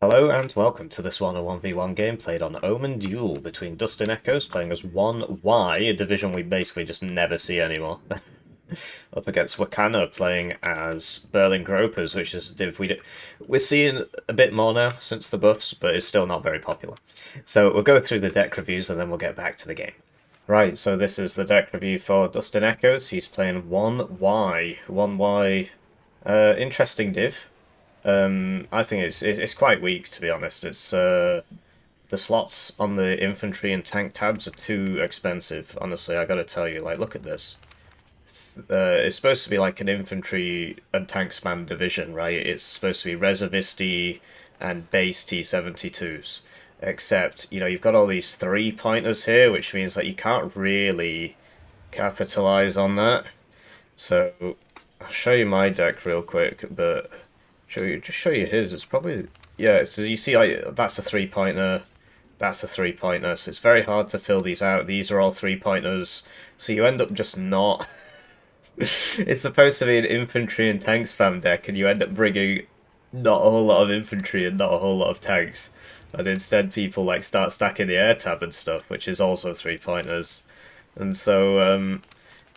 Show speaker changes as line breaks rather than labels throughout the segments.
Hello and welcome to this Warno 1v1 game played on Omen Duel between DustinEchoes playing as 1Y, a division we basically just never see anymore, up against Wakana playing as Berlin Gropers, which is a div we're seeing a bit more now since the buffs, but it's still not very popular. So we'll go through the deck reviews and then we'll get back to the game. Right, so this is the deck review for DustinEchoes. He's playing 1Y. 1Y, interesting div. I think it's quite weak, to be honest. It's the slots on the infantry and tank tabs are too expensive. Honestly, I gotta tell you. Like, look at this. It's supposed to be like an infantry and tank spam division, right? It's supposed to be reservisti and base T-72s. Except, you've got all these three-pointers here, which means that you can't really capitalize on that. So, I'll show you my deck real quick, but show you his. It's probably, yeah. So you see, like, that's a three-pointer, that's a three-pointer. So it's very hard to fill these out. These are all three-pointers. So you end up just not. It's supposed to be an infantry and tank spam deck, and you end up bringing not a whole lot of infantry and not a whole lot of tanks, and instead people like start stacking the air tab and stuff, which is also three-pointers. And so,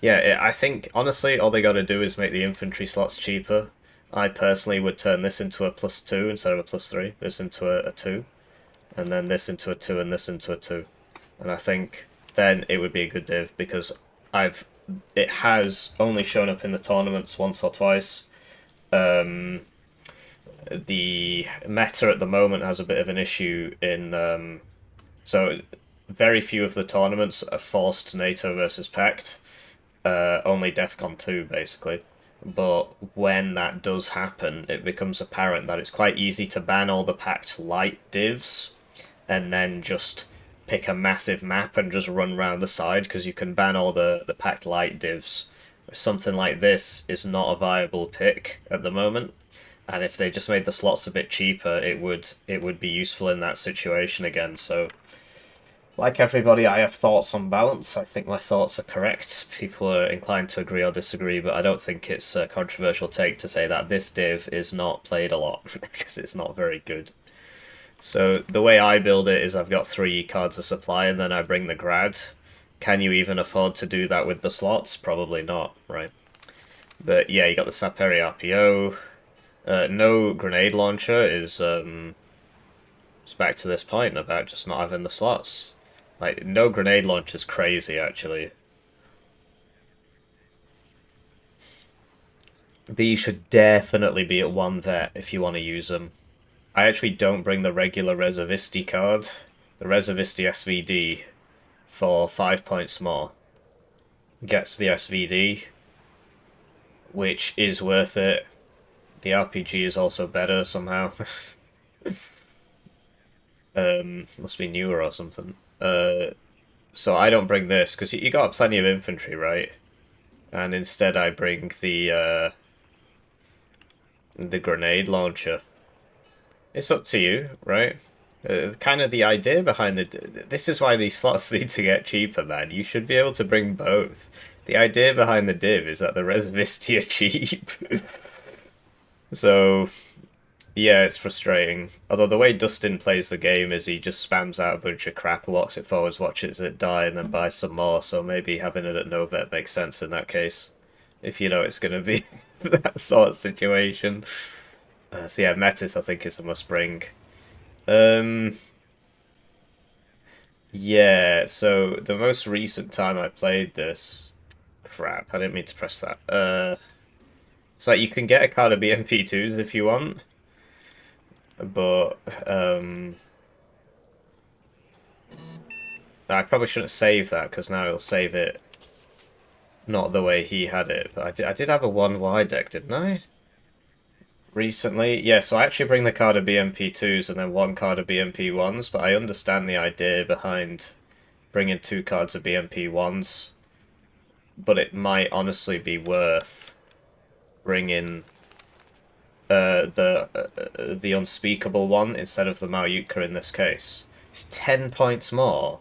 yeah, I think honestly all they got to do is make the infantry slots cheaper. I personally would turn this into a +2 instead of a +3, this into a 2, and then this into a 2 and this into a 2. And I think then it would be a good div because it has only shown up in the tournaments once or twice. The meta at the moment has a bit of an issue in so very few of the tournaments are forced NATO versus PACT. Only DEFCON 2 basically. But when that does happen, it becomes apparent that it's quite easy to ban all the packed light divs and then just pick a massive map and just run around the side because you can ban all the packed light divs. Something like this is not a viable pick at the moment. And if they just made the slots a bit cheaper, it would be useful in that situation again. So like everybody, I have thoughts on balance. I think my thoughts are correct. People are inclined to agree or disagree, but I don't think it's a controversial take to say that this div is not played a lot, because it's not very good. So the way I build it is I've got 3 cards of supply, and then I bring the grad. Can you even afford to do that with the slots? Probably not, right? But yeah, you got the Saperi RPO. No grenade launcher is it's back to this point about just not having the slots. Like, no grenade launch is crazy, actually. These should definitely be at 1 vet if you want to use them. I actually don't bring the regular Reservisti card. The Reservisti SVD for 5 points more gets the SVD, which is worth it. The RPG is also better somehow. Must be newer or something. So I don't bring this because you got plenty of infantry, right? And instead I bring the grenade launcher. It's up to you, right? Kind of the idea behind this is why these slots need to get cheaper, man. You should be able to bring both. The idea behind the div is that the Reservisti are cheap. So yeah, it's frustrating. Although the way Dustin plays the game is he just spams out a bunch of crap, walks it forwards, watches it die, and then buys some more, so maybe having it at no vet makes sense in that case. If you know it's going to be that sort of situation. So yeah, Metis I think is a must bring. Um, yeah, so the most recent time I played this... Crap, I didn't mean to press that. So like, you can get a card of BMP2s if you want, but I probably shouldn't save that because now it'll save it not the way he had it. But I did have a 1Y deck, didn't I? Recently? Yeah, so I actually bring the card of BMP2s and then 1 card of BMP1s, but I understand the idea behind bringing 2 cards of BMP1s, but it might honestly be worth bringing the unspeakable one instead of the Malyutka in this case. It's 10 points more.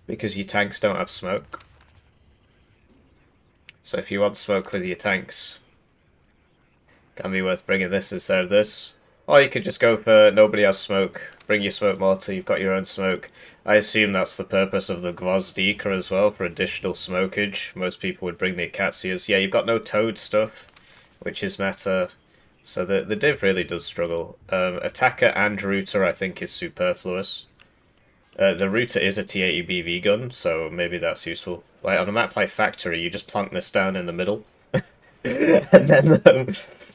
Because your tanks don't have smoke. So if you want smoke with your tanks, Can be worth bringing this instead of this. Or you could just go for nobody has smoke. Bring your smoke mortar, you've got your own smoke. I assume that's the purpose of the Gvozdika as well, for additional smokage. Most people would bring the Acacias. Yeah, you've got no toad stuff, which is meta. So the div really does struggle. Attacker and Router I think is superfluous. The Router is a T80 BV gun, so maybe that's useful. Like on a map like Factory, you just plonk this down in the middle. And then,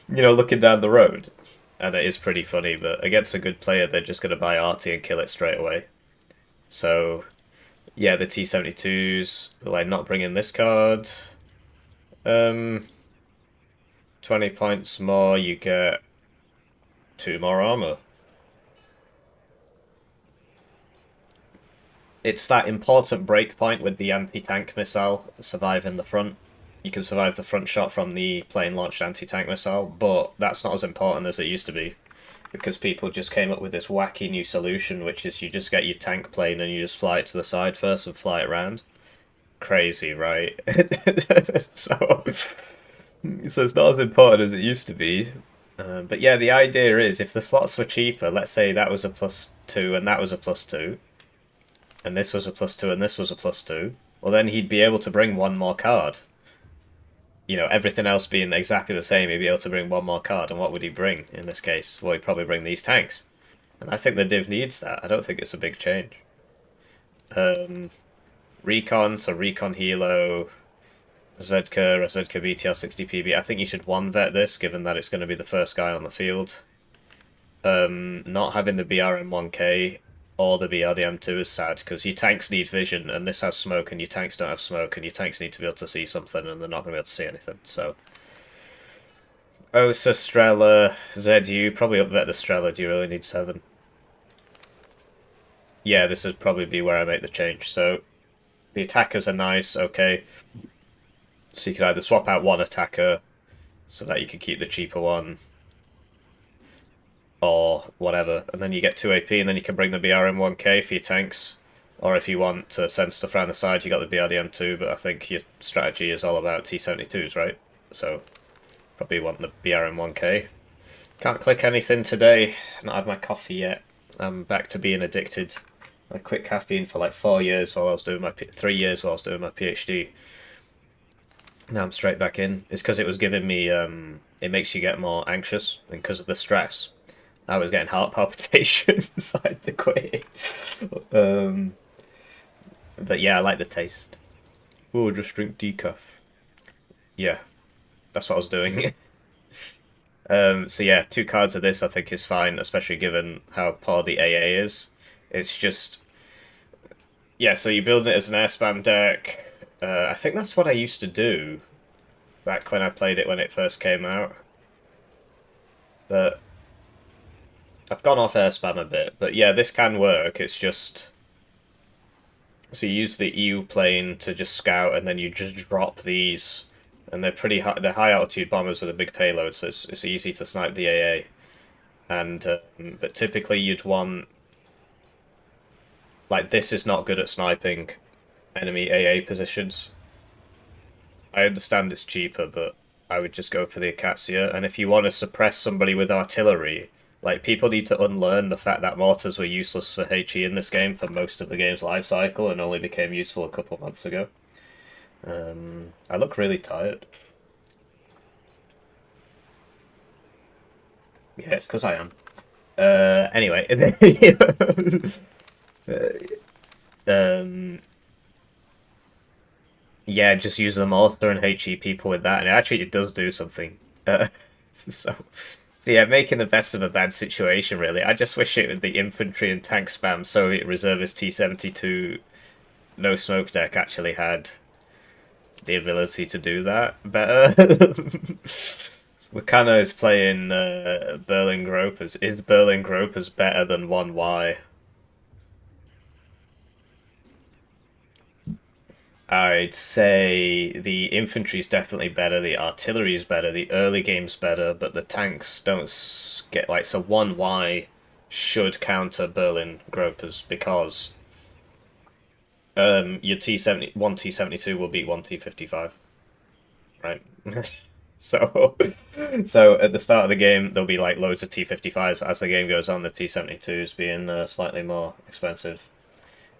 looking down the road. And it is pretty funny, but against a good player, they're just going to buy Arty and kill it straight away. So, yeah, the T72s, like, not bringing this card. 20 points more, you get 2 more armor. It's that important breakpoint with the anti-tank missile, surviving the front. You can survive the front shot from the plane-launched anti-tank missile, but that's not as important as it used to be, because people just came up with this wacky new solution, which is you just get your tank plane and you just fly it to the side first and fly it around. Crazy, right? so it's not as important as it used to be. But yeah, the idea is if the slots were cheaper, let's say that was a +2 and that was a +2, and this was a +2 and this was a +2, well then he'd be able to bring one more card. Everything else being exactly the same, he'd be able to bring one more card. And what would he bring in this case? Well, he'd probably bring these tanks. And I think the div needs that. I don't think it's a big change. Recon, so Recon Helo, Razvedka BTL 60PB. I think you should one-vet this, given that it's going to be the first guy on the field. Not having the BRM1K or the BRDM2 is sad, because your tanks need vision, and this has smoke, and your tanks don't have smoke, and your tanks need to be able to see something, and they're not going to be able to see anything, so... Osa, Strela, ZU, probably up there the Strela, do you really need 7? Yeah, this would probably be where I make the change, so... The attackers are nice, okay. So you can either swap out one attacker, so that you can keep the cheaper one, or whatever, and then you get 2 AP, and then you can bring the BRM1K for your tanks, or if you want to send stuff around the side, you got the BRDM2, but I think your strategy is all about T72s, right? So, probably want the BRM1K. Can't click anything today, not had my coffee yet. I'm back to being addicted. I quit caffeine for like 4 years while I was doing my 3 years while I was doing my PhD. Now I'm straight back in. It's because it was giving me, it makes you get more anxious, and because of the stress. I was getting heart palpitations, so I had to quit. But yeah, I like the taste. Oh, just drink decaf. Yeah, that's what I was doing. So yeah, 2 cards of this I think is fine, especially given how poor the AA is. It's just... Yeah, so you build it as an air spam deck. I think that's what I used to do back when I played it when it first came out. But... I've gone off air spam a bit, but yeah, this can work. It's just... So you use the EU plane to just scout, and then you just drop these. And they're pretty high, they're high altitude bombers with a big payload, so it's easy to snipe the AA. And, but typically you'd want... Like, this is not good at sniping enemy AA positions. I understand it's cheaper, but I would just go for the Acacia. And if you want to suppress somebody with artillery... Like, people need to unlearn the fact that mortars were useless for HE in this game for most of the game's life cycle and only became useful a couple months ago. I look really tired. Yeah, it's because I am. Anyway. Yeah, just use the mortar and HE people with that, and actually it does do something. So yeah, making the best of a bad situation, really. I just wish it with the infantry and tank spam Soviet reservist T-72 no smoke deck actually had the ability to do that better. Wakano is playing Berlin Gropers. Is Berlin Gropers better than 1Y? I'd say the infantry is definitely better, the artillery is better, the early game's better, but the tanks don't get like... So 1Y should counter Berlin Gropers because your one T-72 will beat one T-55, right? So, so at the start of the game, there'll be like loads of T55s. As the game goes on, the T72s being slightly more expensive.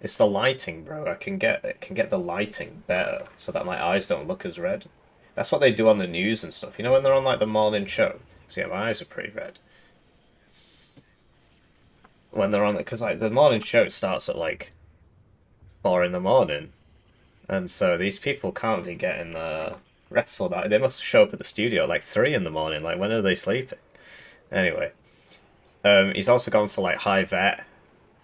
It's the lighting, bro. I can get the lighting better so that my eyes don't look as red. That's what they do on the news and stuff. You know when they're on like the morning show. So yeah, my eyes are pretty red when they're on it because like the morning show starts at like 4 in the morning, and so these people can't be getting restful. That they must show up at the studio at like 3 in the morning. Like when are they sleeping? Anyway, he's also gone for like high vet,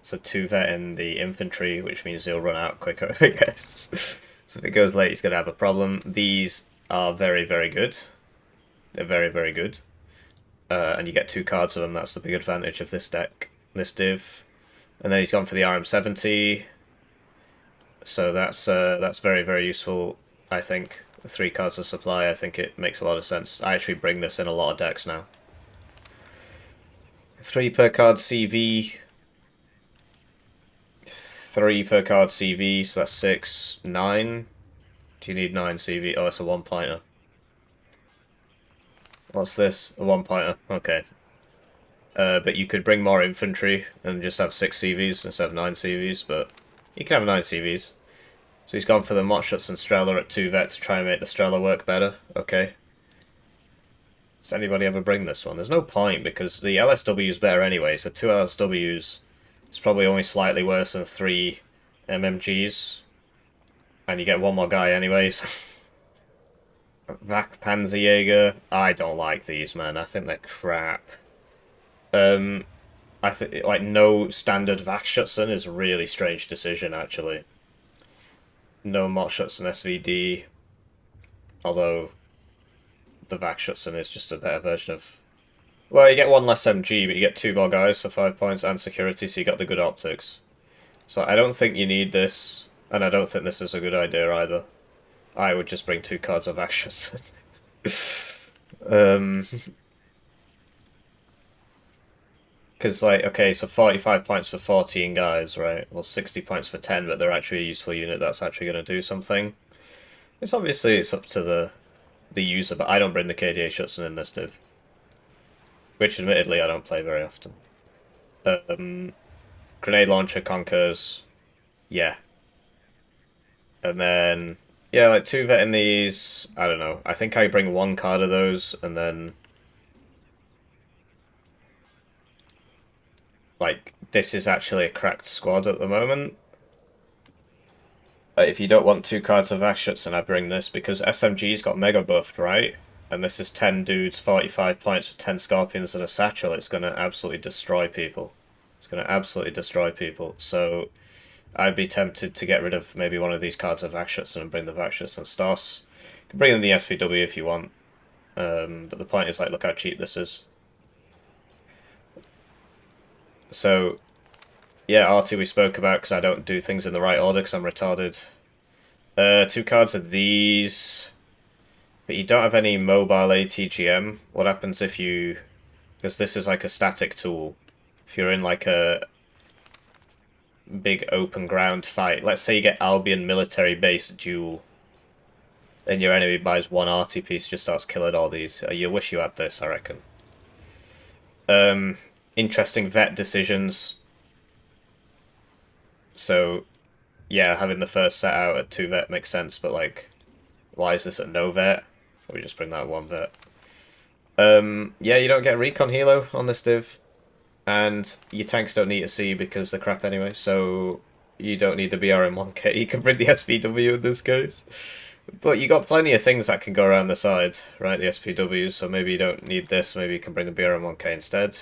so 2 vet in the infantry, which means he'll run out quicker, I guess. So if it goes late, he's gonna have a problem. These are very, very good. They're very, very good. And you get 2 cards of them. That's the big advantage of this deck, this div. And then he's gone for the RM70. So that's very, very useful, I think. 3 cards of supply, I think it makes a lot of sense. I actually bring this in a lot of decks now. 3 per card CV. 3 per card CV, so that's 6. 9. Do you need 9 CV? Oh, that's a 1-pointer. What's this? A 1-pointer. Okay. But you could bring more infantry and just have 6 CVs instead of 9 CVs, but you can have 9 CVs. So he's gone for the Motshots and Strela at 2 vet to try and make the Strela work better. Okay. Does anybody ever bring this one? There's no point because the LSW is better anyway, so 2 LSWs is probably only slightly worse than 3 MMGs. And you get 1 more guy anyways. Vac Panzerjäger. I don't like these, man. I think they're crap. I think like no standard Vakshutzen is a really strange decision actually. No Motshutzen SVD, although the Vakshutzen is just a better version of. Well, you get 1 less MG, but you get 2 more guys for 5 points and security, so you got the good optics. So I don't think you need this, and I don't think this is a good idea either. I would just bring 2 cards of Vakshutzen. Because, like, okay, so 45 points for 14 guys, right? Well, 60 points for 10, but they're actually a useful unit that's actually going to do something. It's obviously, it's up to the user, but I don't bring the KDA Schutzen in this div. Which, admittedly, I don't play very often. Grenade Launcher Conquers, yeah. And then, yeah, like 2 vet in these, I don't know. I think I bring 1 card of those, and then like, this is actually a cracked squad at the moment. If you don't want 2 cards of Ashutz, I bring this, because SMG's got mega buffed, right? And this is 10 dudes, 45 points for 10 scorpions and a satchel. It's going to absolutely destroy people. It's going to absolutely destroy people. So I'd be tempted to get rid of maybe one of these cards of Ashutz and bring the Vakshutz and Stas. You can bring in the SPW if you want. But the point is, like, look how cheap this is. So, yeah, RT we spoke about because I don't do things in the right order because I'm retarded. 2 cards of these, but you don't have any mobile ATGM. What happens if you... Because this is like a static tool. If you're in like a big open ground fight, let's say you get Albion military base duel, and your enemy buys 1 RT piece, just starts killing all these. You wish you had this, I reckon. Interesting vet decisions. So, yeah, having the first set out at 2 vet makes sense, but like, why is this at no vet? We just bring that at 1 vet. Yeah, you don't get recon helo on this div, and your tanks don't need to see because they're crap anyway, so you don't need the BRM1K. You can bring the SPW in this case. But you got plenty of things that can go around the side, right, the SPWs, so maybe you don't need this, maybe you can bring the BRM1K instead.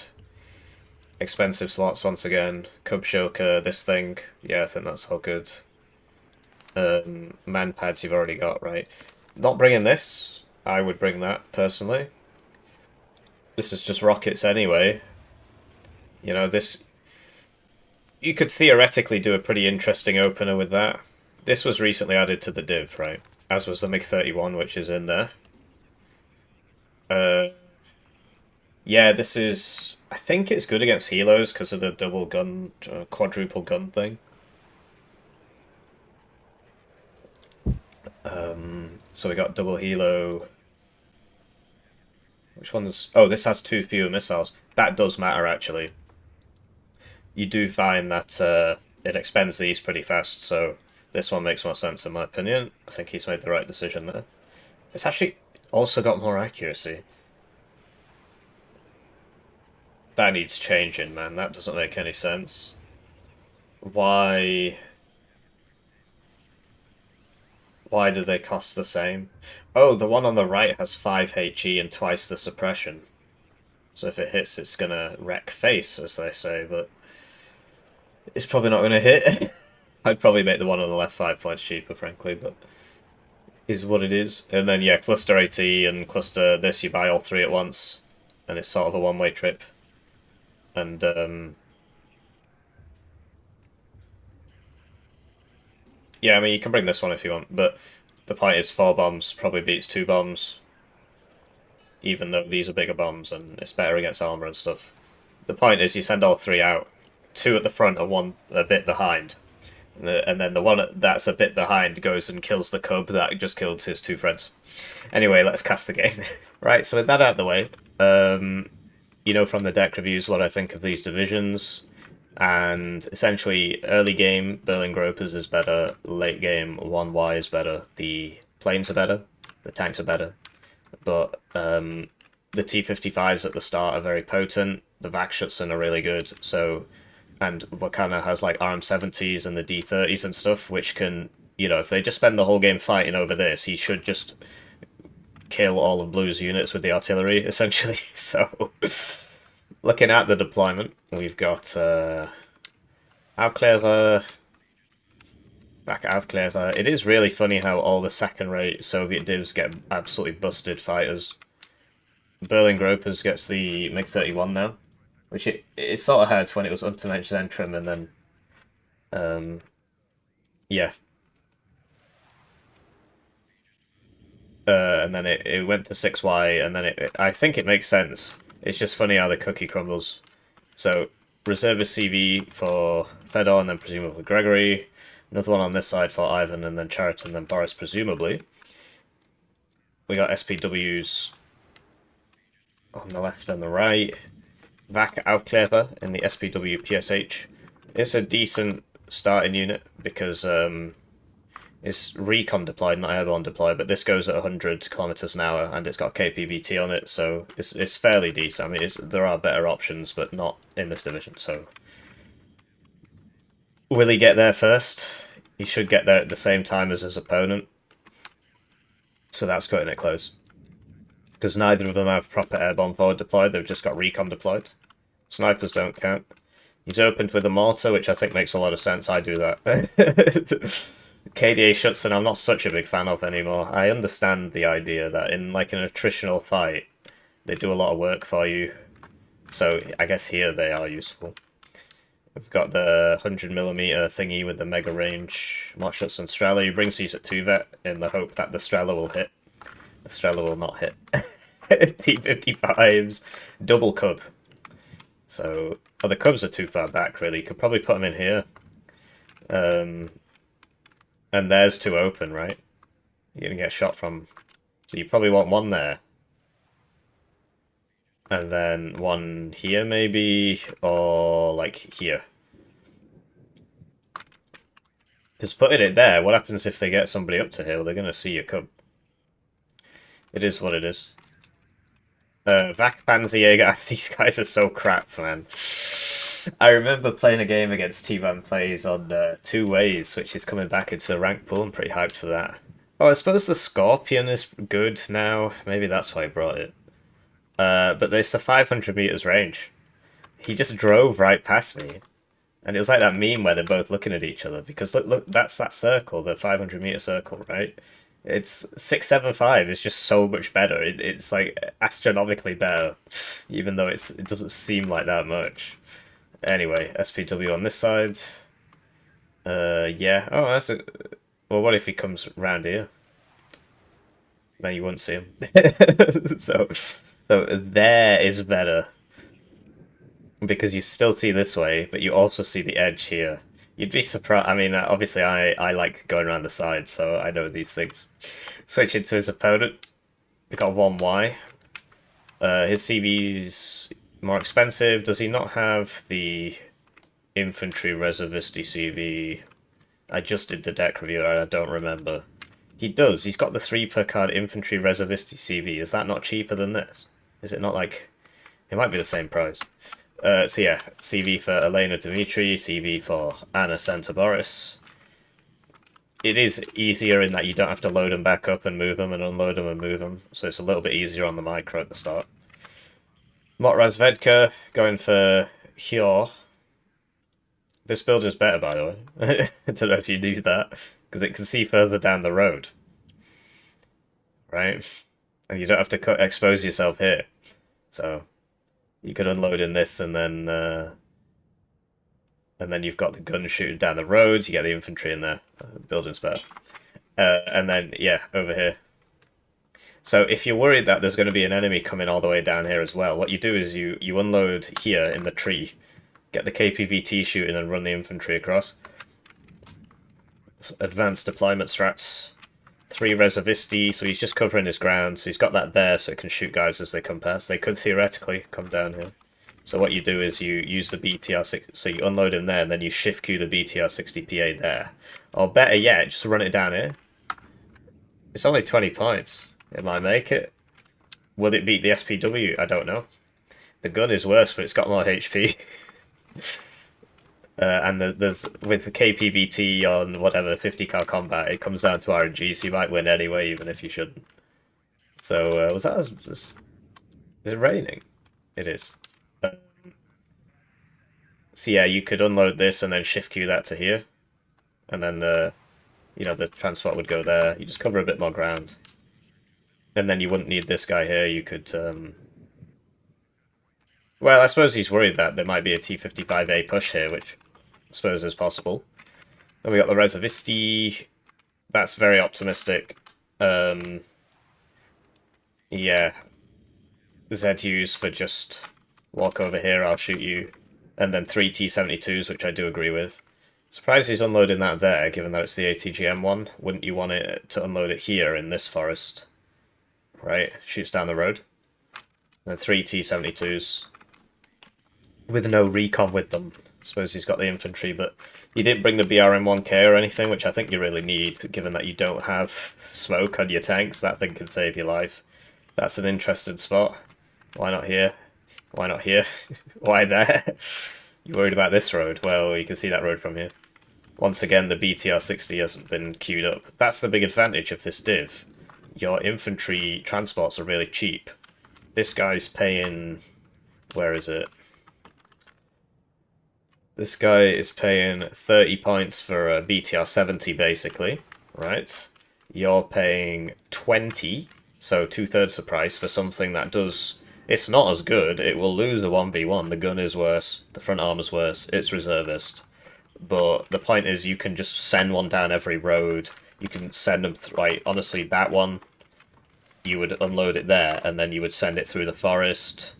Expensive slots once again. Cub Shoka, this thing. Yeah, I think that's all good. Man pads you've already got, right? Not bringing this. I would bring that, personally. This is just rockets anyway. You know, this... You could theoretically do a pretty interesting opener with that. This was recently added to the div, right? As was the MiG-31, which is in there. Yeah, this is... I think it's good against helos because of the double gun, quadruple gun thing. So we got double helo. Which one's... Oh, this has 2 fewer missiles. That does matter, actually. You do find that it expends these pretty fast, so this one makes more sense in my opinion. I think he's made the right decision there. It's actually also got more accuracy. That needs changing, man. That doesn't make any sense. Why... Why do they cost the same? Oh, the one on the right has 5 HE and twice the suppression. So if it hits, it's gonna wreck face, as they say, but it's probably not gonna hit. I'd probably make the one on the left 5 points cheaper, frankly, but is what it is. And then, yeah, cluster AT and cluster this, you buy all 3 at once, and it's sort of a one-way trip. And, yeah, I mean, you can bring this one if you want, but the point is 4 bombs probably beats 2 bombs, even though these are bigger bombs, and it's better against armor and stuff. The point is you send all 3 out, 2 at the front and 1 a bit behind. And then the one that's a bit behind goes and kills the cub that just killed his 2 friends. Anyway, let's cast the game. Right, so with that out of the way, you know from the deck reviews what I think of these divisions, and essentially early game Berlin Gropers is better, late game 1Y is better, the planes are better, the tanks are better, but the T-55s at the start are very potent, the Vakschützen are really good, so... And Wakana has like RM70s and the D30s and stuff, which can, you know, if they just spend the whole game fighting over this, he should just kill all of Blue's units with the artillery, essentially. So, looking at the deployment, we've got Aufklärer, back Aufklärer. It is really funny how all the second-rate Soviet divs get absolutely busted fighters. Berlin Gropers gets the MiG-31 now. Which it sort of had when it was Untermensch Zentrum, and then, yeah. And then it went to 6Y, and then I think it makes sense. It's just funny how the cookie crumbles. So, reservist CV for Fedor, and then presumably Gregory. Another one on this side for Ivan, and then Charit, and then Boris, presumably. We got SPWs on the left and the right. Vac Aufklärer in the SPW PSH. It's a decent starting unit because it's recon deployed, not airborne deployed, but this goes at 100 kilometers an hour and it's got KPVT on it, so it's fairly decent. I mean, there are better options, but not in this division, so... Will he get there first? He should get there at the same time as his opponent. So that's cutting it close. Because neither of them have proper airborne forward deployed, they've just got recon deployed. Snipers don't count. He's opened with a mortar, which I think makes a lot of sense. I do that. KDA Schutzen I'm not such a big fan of anymore. I understand the idea that in like an attritional fight, they do a lot of work for you. So I guess here they are useful. We've got the 100mm thingy with the mega range. Mortschutzen Strela. He brings these at 2-vet in the hope that the Strela will hit. The Strela will not hit. T-55s. Double cub. So, oh, the cubs are too far back, really. You could probably put them in here. And there's 2 open, right? You're going to get shot from... So you probably want 1 there. And then 1 here, maybe? Or, like, here. Because putting it there, what happens if they get somebody up to here? They're going to see your cub. It is what it is. Vac Panzerjäger, these guys are so crap, man. I remember playing a game against T-Man Plays on 2 Ways, which is coming back into the rank pool. I'm pretty hyped for that. Oh, I suppose the Scorpion is good now. Maybe that's why I brought it. But there's the 500 meters range. He just drove right past me. And it was like that meme where they're both looking at each other. Because look, that's that circle, the 500 meter circle, right? It's 675 is just so much better. It's like astronomically better, even though it doesn't seem like that much. Anyway, SPW on this side. Yeah. Oh, that's a... Well, what if he comes round here? Then you wouldn't see him. So there is better. Because you still see this way, but you also see the edge here. You'd be surprised. I mean, obviously, I like going around the side, so I know these things. Switch into his opponent. We got 1Y. His CV's more expensive. Does he not have the infantry reservisti CV? I just did the deck review and I don't remember. He does. He's got the 3 per card infantry reservisti CV. Is that not cheaper than this? Is it not like... It might be the same price. So yeah, CV for Elena Dimitri, CV for Anna Boris. It is easier in that you don't have to load them back up and move them and unload them and move them, so it's a little bit easier on the micro at the start. Motraz Vedka going for Hjor. This build is better, by the way. I don't know if you knew that, because it can see further down the road. Right? And you don't have to expose yourself here. So you could unload in this and then you've got the gun shooting down the roads, you get the infantry in there. The building's better. And then, yeah, over here. So if you're worried that there's going to be an enemy coming all the way down here as well, what you do is you unload here in the tree, get the KPVT shooting and run the infantry across. Advanced deployment strats. 3 reservisti, so he's just covering his ground, so he's got that there so it can shoot guys as they come past. They could theoretically come down here. So what you do is you use the BTR-60, so you unload him there, and then you shift queue the BTR-60PA there. Or better yet, just run it down here. It's only 20 points. It might make it. Will it beat the SPW? I don't know. The gun is worse, but it's got more HP. And there's with the KPVT on whatever 50 cal combat, it comes down to RNG, so you might win anyway, even if you shouldn't. So was that just? Is it raining? It is. So yeah, you could unload this and then shift queue that to here, and then the transport would go there. You just cover a bit more ground, and then you wouldn't need this guy here. You could. Well, I suppose he's worried that there might be a T-55A push here, which I suppose is possible. Then we got the Reservisti. That's very optimistic. Yeah. ZUs for just walk over here, I'll shoot you. And then 3 T-72s, which I do agree with. Surprised he's unloading that there, given that it's the ATGM one. Wouldn't you want it to unload it here in this forest? Right, shoots down the road. And then 3 T-72s. With no recon with them. I suppose he's got the infantry, but you didn't bring the BRM-1K or anything, which I think you really need, given that you don't have smoke on your tanks. That thing can save your life. That's an interesting spot. Why not here? Why not here? Why there? You worried about this road? Well, you can see that road from here. Once again, the BTR-60 hasn't been queued up. That's the big advantage of this div. Your infantry transports are really cheap. This guy's paying... Where is it? This guy is paying 30 points for a BTR-70, basically. Right? You're paying 20, so 2/3 the price for something that does... It's not as good. It will lose a 1v1. The gun is worse. The front armor's worse. It's reservist. But the point is you can just send one down every road. You can send them... Right, honestly, that one, you would unload it there, and then you would send it through the forest.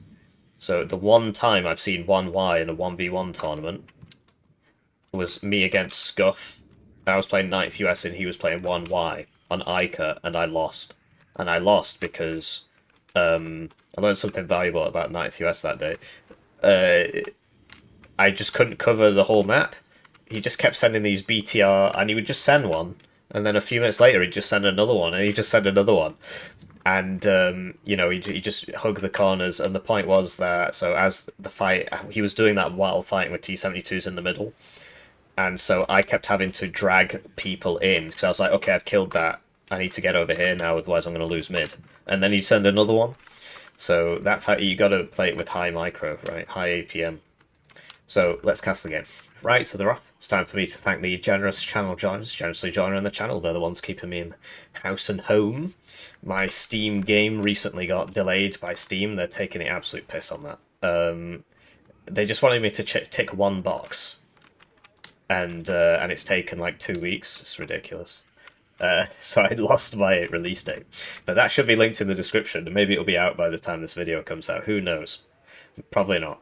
So the one time I've seen 1Y in a 1v1 tournament was me against Scuff. I was playing 9th US and he was playing 1Y on Ica, and I lost. And I lost because... I learned something valuable about 9th US that day. I just couldn't cover the whole map. He just kept sending these BTR, and he would just send one, and then a few minutes later he'd just send another one, and he'd just send another one. And, he just hugged the corners, and the point was that, so as the fight, he was doing that while fighting with T-72s in the middle, and so I kept having to drag people in, because I was like, okay, I've killed that, I need to get over here now, otherwise I'm going to lose mid. And then he'd send another one. So that's how you got to play it with high micro, right? High APM. So let's cast the game. Right, so they're off. It's time for me to thank the generous channel joiners, generously joining the channel. They're the ones keeping me in house and home. My Steam game recently got delayed by Steam. They're taking the absolute piss on that. They just wanted me to tick one box, and it's taken like 2 weeks. It's ridiculous. So I lost my release date. But that should be linked in the description, and maybe it'll be out by the time this video comes out. Who knows? Probably not.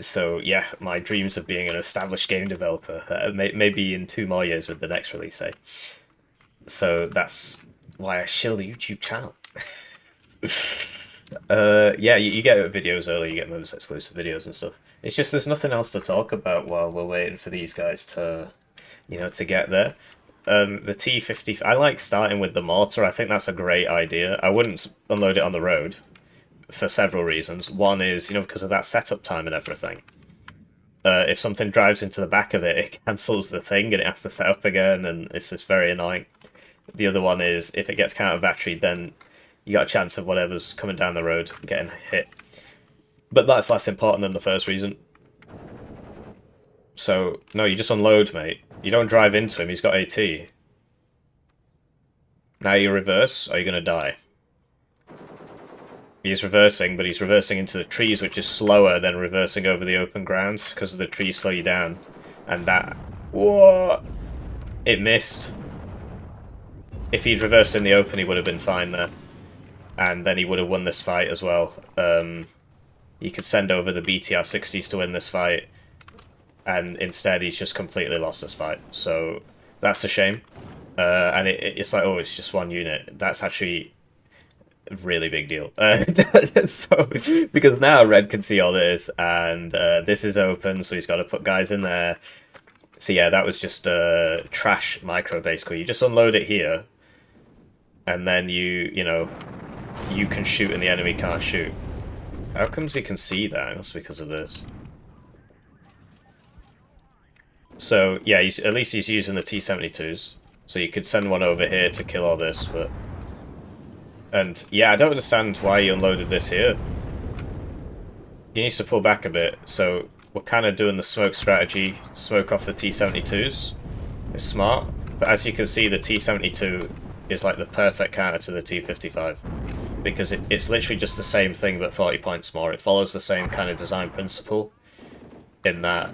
So yeah, my dreams of being an established game developer, maybe in 2 more years with the next release, eh? So that's why I shill the YouTube channel. Yeah, you get videos early, you get most exclusive videos and stuff. It's just there's nothing else to talk about while we're waiting for these guys to, to get there. The T50, I like starting with the mortar. I think that's a great idea. I wouldn't unload it on the road for several reasons. One is, because of that setup time and everything. If something drives into the back of it, it cancels the thing and it has to set up again, and it's just very annoying. The other one is if it gets counter battery, then you got a chance of whatever's coming down the road getting hit. But that's less important than the first reason. So, no, you just unload, mate. You don't drive into him, he's got AT. Now you reverse, or you're going to die. He's reversing, but he's reversing into the trees, which is slower than reversing over the open ground, because the trees slow you down. And that... What? It missed. If he'd reversed in the open, he would have been fine there. And then he would have won this fight as well. He could send over the BTR-60s to win this fight, and instead he's just completely lost this fight. So that's a shame. And it's like, oh, it's just one unit. That's actually a really big deal. So because now Red can see all this, and this is open, so he's got to put guys in there. So yeah, that was just trash micro, basically. You just unload it here, and then you can shoot and the enemy can't shoot. How comes he can see that? That's because of this. So yeah, at least he's using the T-72s. So you could send one over here to kill all this, but... And yeah, I don't understand why you unloaded this here. He needs to pull back a bit, so we're kind of doing the smoke strategy. Smoke off the T-72s. It's smart, but as you can see, the T-72 is like the perfect counter to the T-55. Because it's literally just the same thing, but 40 points more. It follows the same kind of design principle, in that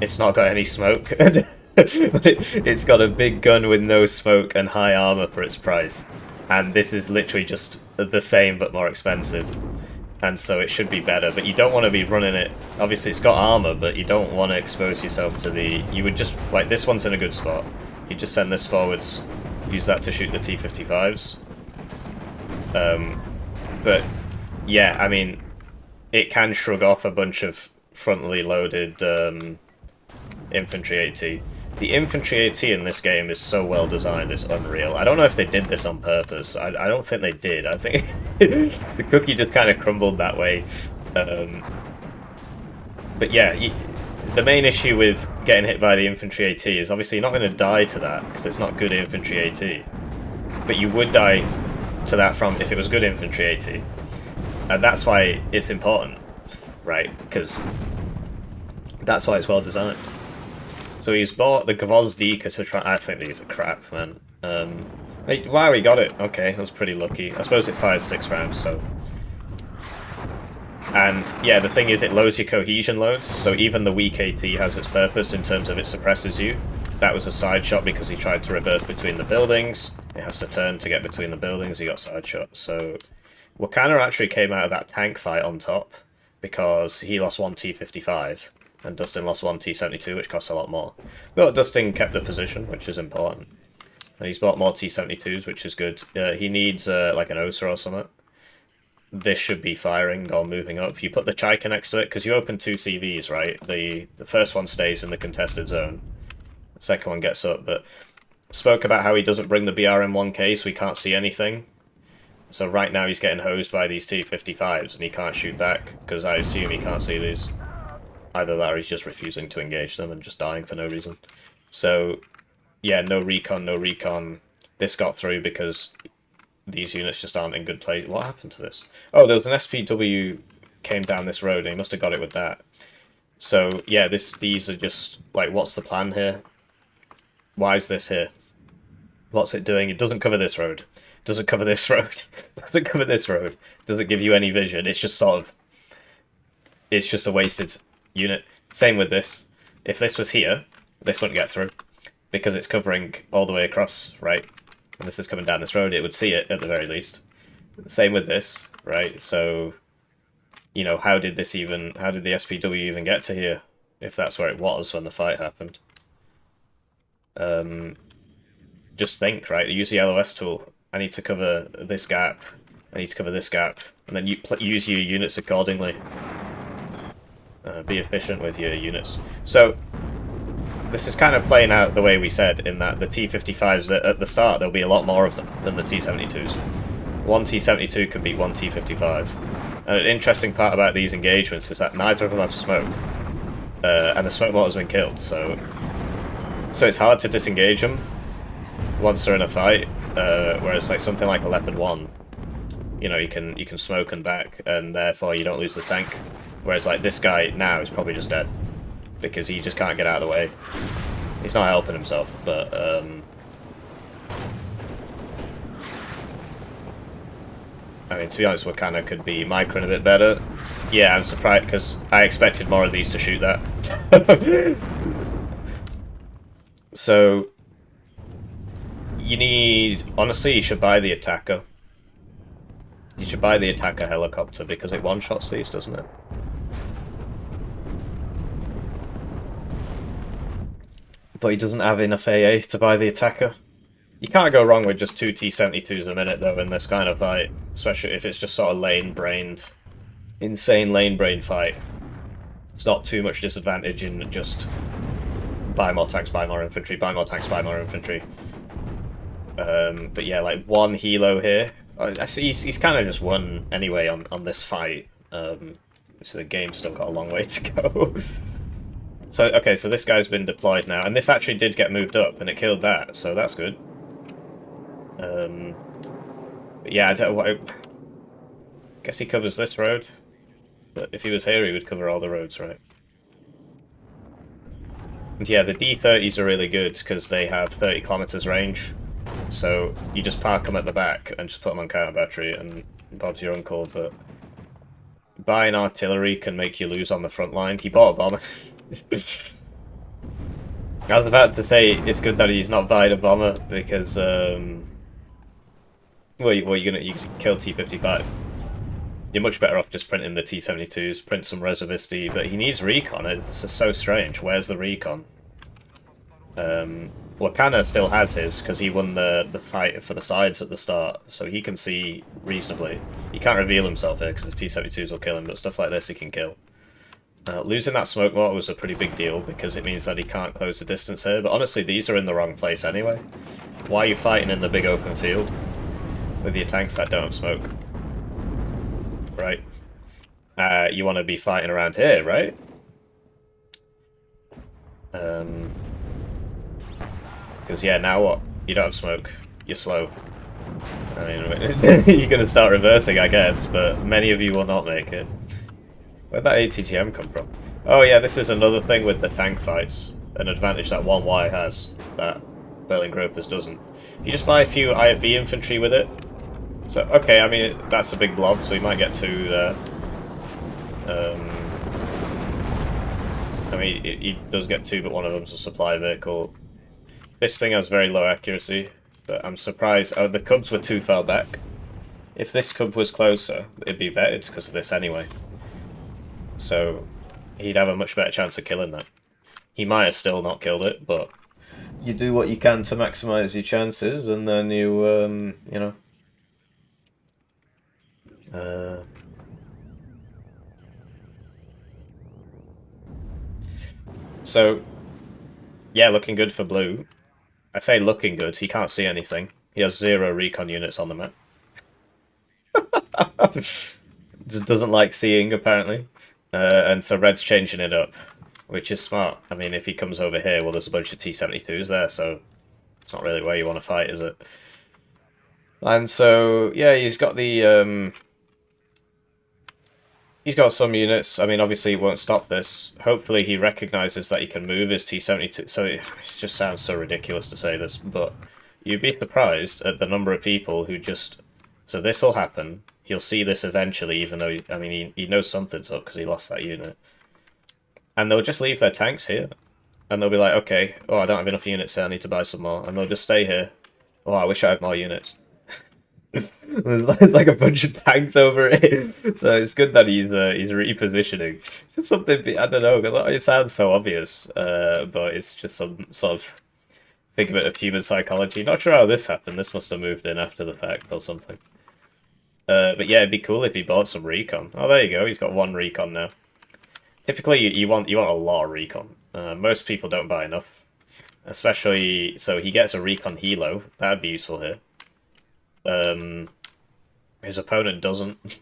it's not got any smoke. But it's got a big gun with no smoke and high armor for its price. And this is literally just the same but more expensive. And so it should be better, but you don't want to be running it... Obviously it's got armor, but you don't want to expose yourself to the... You would just... Like, this one's in a good spot. You just send this forwards, use that to shoot the T-55s. But, yeah, I mean, it can shrug off a bunch of frontally loaded infantry AT. The infantry AT in this game is so well designed, it's unreal. I don't know if they did this on purpose. I don't think they did. I think the cookie just kind of crumbled that way. But yeah, the main issue with getting hit by the infantry AT is obviously you're not going to die to that, because it's not good infantry AT. But you would die to that from if it was good infantry AT. And that's why it's important, right? Because that's why it's well designed. So he's bought the Gvozdika to try... I think these are crap, man. Wow, he got it. Okay, I was pretty lucky. I suppose it fires 6 rounds, so... And, yeah, the thing is it lowers your cohesion loads, so even the weak AT has its purpose in terms of it suppresses you. That was a side shot because he tried to reverse between the buildings. It has to turn to get between the buildings, he got side shot. So, Wakana actually came out of that tank fight on top, because he lost 1 T-55. And Dustin lost 1 T-72, which costs a lot more. But Dustin kept the position, which is important. And he's bought more T-72s, which is good. He needs like an OSA or something. This should be firing or moving up. You put the Chaika next to it, because you open 2 CVs, right? The first one stays in the contested zone. The second one gets up, but... Spoke about how he doesn't bring the BRM-1K, so he can't see anything. So right now he's getting hosed by these T-55s, and he can't shoot back, because I assume he can't see these. Either that or he's just refusing to engage them and just dying for no reason. So, yeah, no recon, no recon. This got through because these units just aren't in good place. What happened to this? Oh, there was an SPW came down this road and he must have got it with that. So, yeah, these are just, like, what's the plan here? Why is this here? What's it doing? It doesn't cover this road. It doesn't cover this road. It doesn't cover this road. It doesn't give you any vision. It's just sort of... It's just a wasted... unit. Same with this. If this was here, this wouldn't get through because it's covering all the way across, right? And this is coming down this road, it would see it at the very least. Same with this, right? So, how did the SPW even get to here if that's where it was when the fight happened? Just think, right? Use the LOS tool. I need to cover this gap I need to cover this gap, and then you use your units accordingly. Be efficient with your units. So, this is kind of playing out the way we said, in that the T-55s, at the start, there'll be a lot more of them than the T-72s. One T-72 can beat one T-55. And an interesting part about these engagements is that neither of them have smoke. And the smoke mortar's been killed, so it's hard to disengage them once they're in a fight, whereas like something like a Leopard 1, you know, you can smoke and back, and therefore you don't lose the tank. Whereas like this guy now is probably just dead, because he just can't get out of the way. He's not helping himself, but I mean, to be honest, Wakana could be microing a bit better. Yeah, I'm surprised, because I expected more of these to shoot that. So, you need... Honestly, you should buy the attacker. You should buy the attacker helicopter, because it one-shots these, doesn't it? But he doesn't have enough AA to buy the attacker. You can't go wrong with just two T-72s a minute, though, in this kind of fight. Especially if it's just sort of lane-brained. Insane lane-brained fight. It's not too much disadvantage in just buy more tanks, buy more infantry, buy more tanks, buy more infantry. But yeah, like one helo here. I see he's kind of just won anyway on this fight. So the game's still got a long way to go. So, okay, so this guy's been deployed now, and this actually did get moved up, and it killed that, so that's good. But yeah, I guess he covers this road, but if he was here, he would cover all the roads, right? And yeah, the D-30s are really good, because they have 30 kilometers range, so you just park them at the back, and just put them on counter battery, and Bob's your uncle, but buying artillery can make you lose on the front line. He bought a bomber. I was about to say it's good that he's not buying a bomber because you can kill T-55. You're much better off just printing the T-72s, print some reservisti, but he needs recon. It's just so strange. Where's the recon? Wakana still has his because he won the fight for the sides at the start, so he can see reasonably. He can't reveal himself here because his T-72s will kill him, but stuff like this he can kill. Losing that smoke mortar was a pretty big deal because it means that he can't close the distance here, but honestly these are in the wrong place anyway. Why are you fighting in the big open field with your tanks that don't have smoke? Right. You want to be fighting around here, right? Because yeah, now what? You don't have smoke. You're slow. I mean, you're going to start reversing, I guess, but many of you will not make it. Where'd that ATGM come from? Oh yeah, this is another thing with the tank fights. An advantage that 1Y has, that Berlin Gropers doesn't. You just buy a few IFV infantry with it. So, okay, I mean, that's a big blob, so we might get two there. I mean, he does get two, but one of them's a supply vehicle. This thing has very low accuracy, but I'm surprised. Oh, the Cubs were too far back. If this Cub was closer, it'd be vetted because of this anyway. So he'd have a much better chance of killing that. He might have still not killed it, but you do what you can to maximize your chances, and then you, you know. So, yeah, looking good for blue. I say looking good, he can't see anything. He has 0 recon units on the map. Just doesn't like seeing, apparently. And so red's changing it up, which is smart. I mean, if he comes over here, well, there's a bunch of T-72s there, so it's not really where you want to fight, is it? And so, yeah, he's got the, he's got some units. I mean, obviously he won't stop this. Hopefully he recognizes that he can move his T-72. So it just sounds so ridiculous to say this, but you'd be surprised at the number of people who just... So this will happen. He'll see this eventually, even though, I mean, he knows something's up because he lost that unit. And they'll just leave their tanks here. And they'll be like, okay, oh, I don't have enough units here, I need to buy some more. And they'll just stay here. Oh, I wish I had more units. There's like a bunch of tanks over it. So it's good that he's repositioning. Just something, I don't know, because it sounds so obvious. But it's just some sort of figment of human psychology. Not sure how this happened. This must have moved in after the fact or something. But yeah, it'd be cool if he bought some recon. Oh, there you go. He's got 1 recon now. Typically, you want a lot of recon. Most people don't buy enough. Especially, so he gets a recon helo. That'd be useful here. His opponent doesn't.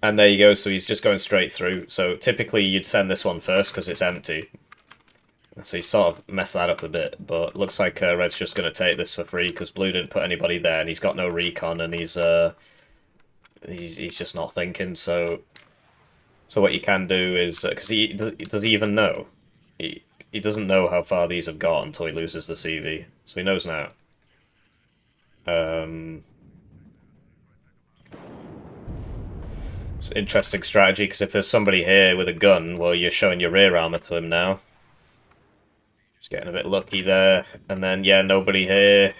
And there you go, so he's just going straight through. So typically you'd send this one first because it's empty. So you sort of mess that up a bit, but looks like Red's just going to take this for free because Blue didn't put anybody there and he's got no recon and he's just not thinking. So what you can do is, because does he even know? He doesn't know how far these have got until he loses the CV. So he knows now. It's an interesting strategy, because if there's somebody here with a gun, well, you're showing your rear armor to him now. Just getting a bit lucky there. And then, yeah, nobody here.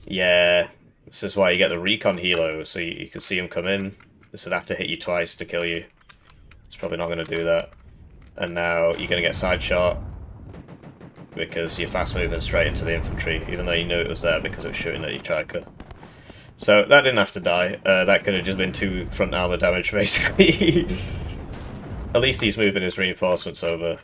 Yeah, this is why you get the recon helo, so you can see him come in. This would have to hit you twice to kill you. It's probably not going to do that. And now you're going to get side shot, because you're fast moving straight into the infantry, even though you knew it was there because it was shooting at your striker. So that didn't have to die. That could have just been 2 front armor damage, basically. At least he's moving his reinforcements over.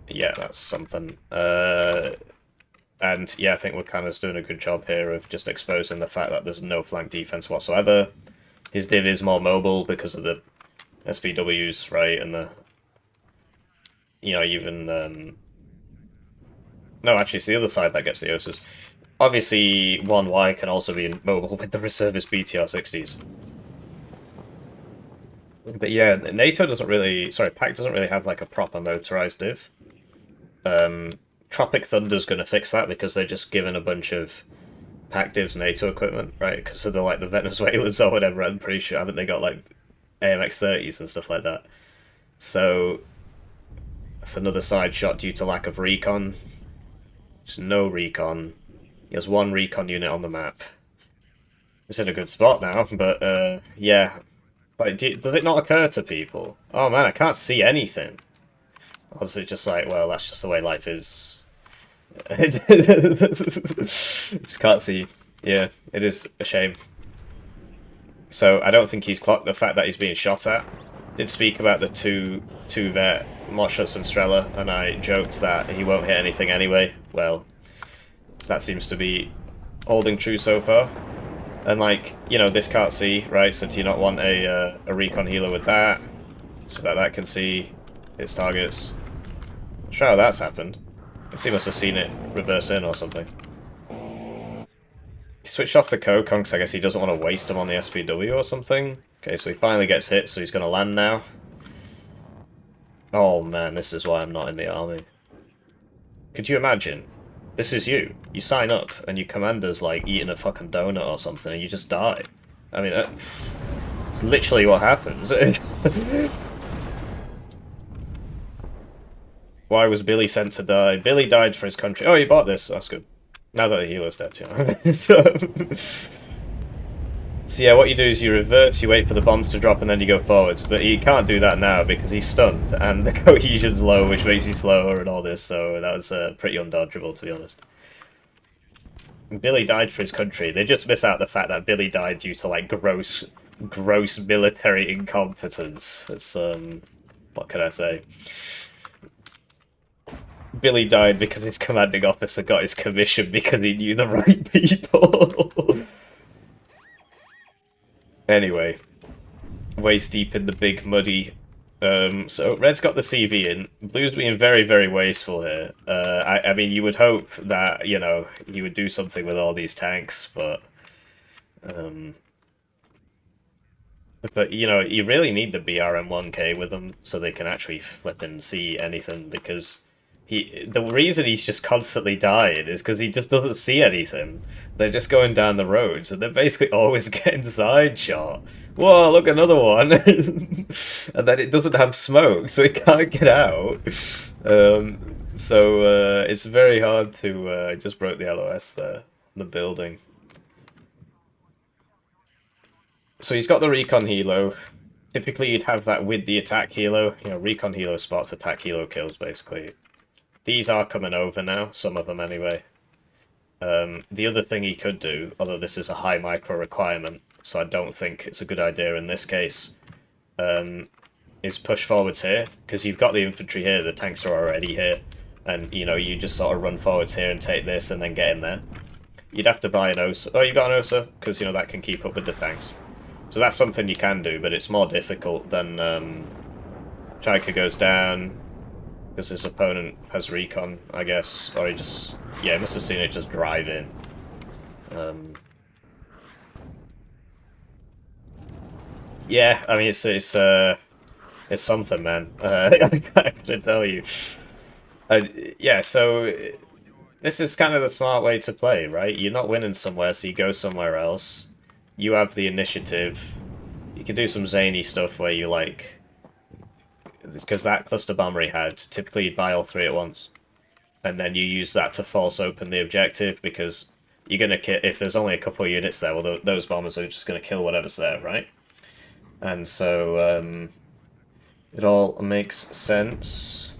Yeah, that's something. And yeah, I think Wakana's doing a good job here of just exposing the fact that there's no flank defense whatsoever. His div is more mobile because of the SPWs, right, and the... You know, even... No, actually, it's the other side that gets the OSAs. Obviously, 1Y can also be mobile with the reservist BTR-60s. But yeah, NATO doesn't really... Sorry, PACT doesn't really have, like, a proper motorized div. Tropic Thunder's going to fix that because they're just given a bunch of PACT divs NATO equipment, right? Because they're like the Venezuelans or whatever, I'm pretty sure. Haven't they got, like, AMX-30s and stuff like that? So, that's another side shot due to lack of recon. There's no recon. He has 1 recon unit on the map. It's in a good spot now, but yeah. Like, does it not occur to people? Oh man, I can't see anything. Or is it just like, well, that's just the way life is? Just can't see. Yeah, it is a shame. So I don't think he's clocked the fact that he's being shot at. Did speak about the two vet, Moshus and Strela, and I joked that he won't hit anything anyway. Well, that seems to be holding true so far. And like, you know, this can't see, right? So do you not want a recon healer with that? So that can see its targets. Not sure how that's happened. I guess he must have seen it reverse in or something. He switched off the Kokon because I guess he doesn't want to waste them on the SPW or something. Okay, so he finally gets hit, so he's going to land now. Oh man, this is why I'm not in the army. Could you imagine? This is you. You sign up, and your commander's like eating a fucking donut or something, and you just die. I mean, it's literally what happens. Why was Billy sent to die? Billy died for his country. Oh, you bought this. That's good. Now that the hero's dead, you know. So yeah, what you do is you reverse, you wait for the bombs to drop, and then you go forwards. But you can't do that now because he's stunned, and the cohesion's low, which makes you slower and all this, so that was pretty undodgeable, to be honest. Billy died for his country. They just miss out the fact that Billy died due to, like, gross military incompetence. It's, what can I say? Billy died because his commanding officer got his commission because he knew the right people. Anyway, waist deep in the big muddy. So Red's got the CV in. Blue's being very, very wasteful here. I mean, you would hope that, you know, he would do something with all these tanks, but you know, you really need the BRM-1K with them so they can actually flip and see anything, because the reason he's just constantly dying is because he just doesn't see anything. They're just going down the roads, and they're basically always getting side shot. Whoa, look, another one! And then it doesn't have smoke, so it can't get out. It's very hard to... I just broke the LOS there, the building. So he's got the recon helo. Typically you'd have that with the attack helo. You know, recon helo spots, attack helo kills, basically. These are coming over now, some of them anyway. The other thing he could do, although this is a high micro requirement, so I don't think it's a good idea in this case, is push forwards here, because you've got the infantry here, the tanks are already here, and, you know, you just sort of run forwards here and take this and then get in there. You'd have to buy an OSA. Oh, you got an OSA? Because, you know, that can keep up with the tanks. So that's something you can do, but it's more difficult than Chaika goes down, because his opponent has recon, I guess, or he just... Yeah, he must have seen it just drive in. Yeah, I mean, it's something, man. I gotta tell you. Yeah, so this is kind of the smart way to play, right? You're not winning somewhere, so you go somewhere else. You have the initiative. You can do some zany stuff where you, like... Because that cluster bomber he had, typically you'd buy all three at once. And then you use that to force open the objective, because you're going to kill... If there's only a couple of units there, well, those bombers are just going to kill whatever's there, right? And so, it all makes sense.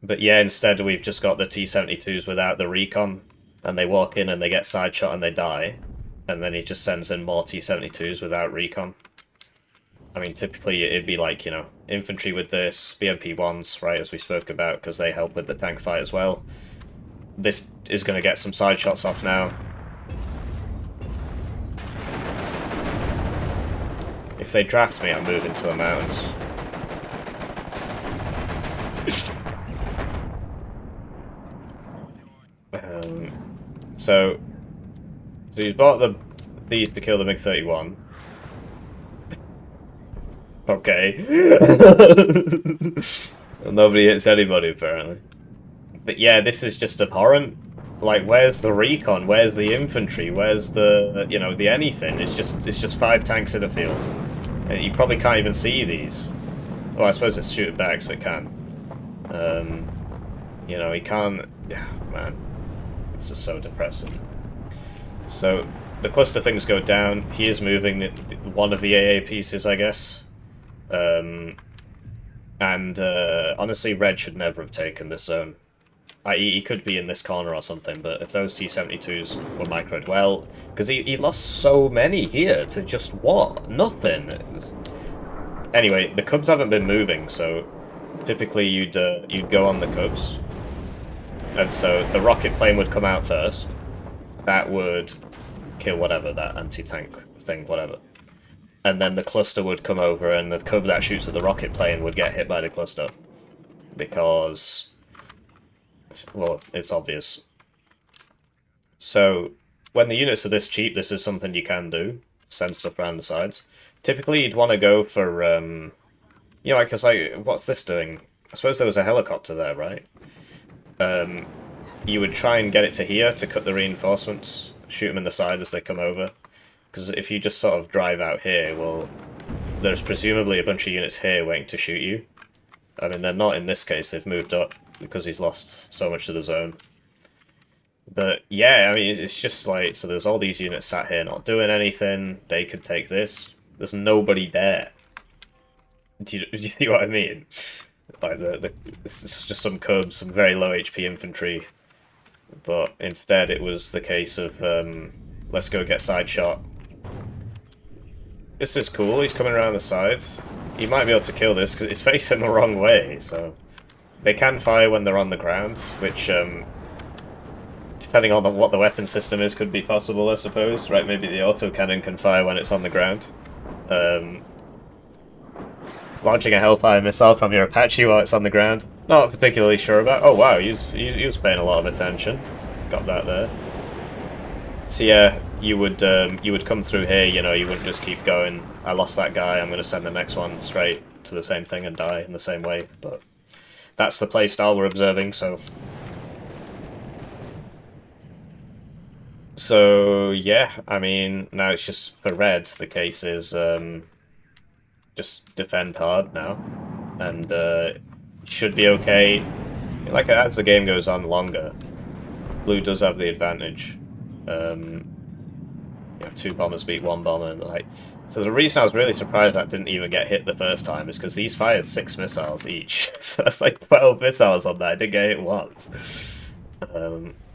But yeah, instead we've just got the T-72s without the recon, and they walk in and they get side shot and they die. And then he just sends in more T-72s without recon. I mean, typically it'd be like, you know, infantry with this, BMP-1s, right, as we spoke about, because they help with the tank fight as well. This is going to get some side shots off now. If they draft me, I'm moving to the mountains. So he's bought these to kill the MiG-31. Okay. Nobody hits anybody, apparently. But yeah, this is just abhorrent. Like, where's the recon? Where's the infantry? Where's the, you know, the anything? It's just 5 tanks in a field. And you probably can't even see these. Well, I suppose it's shooting back, so it can. You know, he can't... Yeah, man. This is so depressing. So, the cluster things go down. He is moving one of the AA pieces, I guess. Honestly, Red should never have taken this zone. He could be in this corner or something, but if those T-72s were microed well... Because he lost so many here to just what? Nothing. Anyway, the Cubs haven't been moving, so typically you'd go on the Cubs. And so the rocket plane would come out first. That would kill whatever, that anti-tank thing, whatever. And then the cluster would come over, and the Cub that shoots at the rocket plane would get hit by the cluster. Because... well, it's obvious. So, when the units are this cheap, this is something you can do. Send stuff around the sides. Typically, you'd want to go for, you know, because, like, what's this doing? I suppose there was a helicopter there, right? You would try and get it to here to cut the reinforcements, shoot them in the side as they come over. Because if you just sort of drive out here, well, there's presumably a bunch of units here waiting to shoot you. I mean, they're not in this case, they've moved up because he's lost so much of the zone. But yeah, I mean, it's just like, so there's all these units sat here not doing anything, they could take this. There's nobody there. Do you see what I mean? Like, it's just some Cubs, some very low HP infantry. But instead it was the case of, let's go get side shot. This is cool, he's coming around the sides. He might be able to kill this because it's facing the wrong way, so... They can fire when they're on the ground, which, depending on what the weapon system is, could be possible, I suppose. Right, maybe the autocannon can fire when it's on the ground. Launching a Hellfire missile from your Apache while it's on the ground. Not particularly sure about. Oh wow, he was paying a lot of attention. Got that there. So yeah, you would come through here, you know, you wouldn't just keep going, I lost that guy, I'm going to send the next one straight to the same thing and die in the same way, but that's the playstyle we're observing, so... So, yeah, I mean, now it's just for Red, the case is, just defend hard now, and, should be okay. Like, as the game goes on longer, Blue does have the advantage. Yeah, 2 bombers beat 1 bomber, and like. So the reason I was really surprised that didn't even get hit the first time is because these fired 6 missiles each. So that's like 12 missiles on that. I didn't get hit once.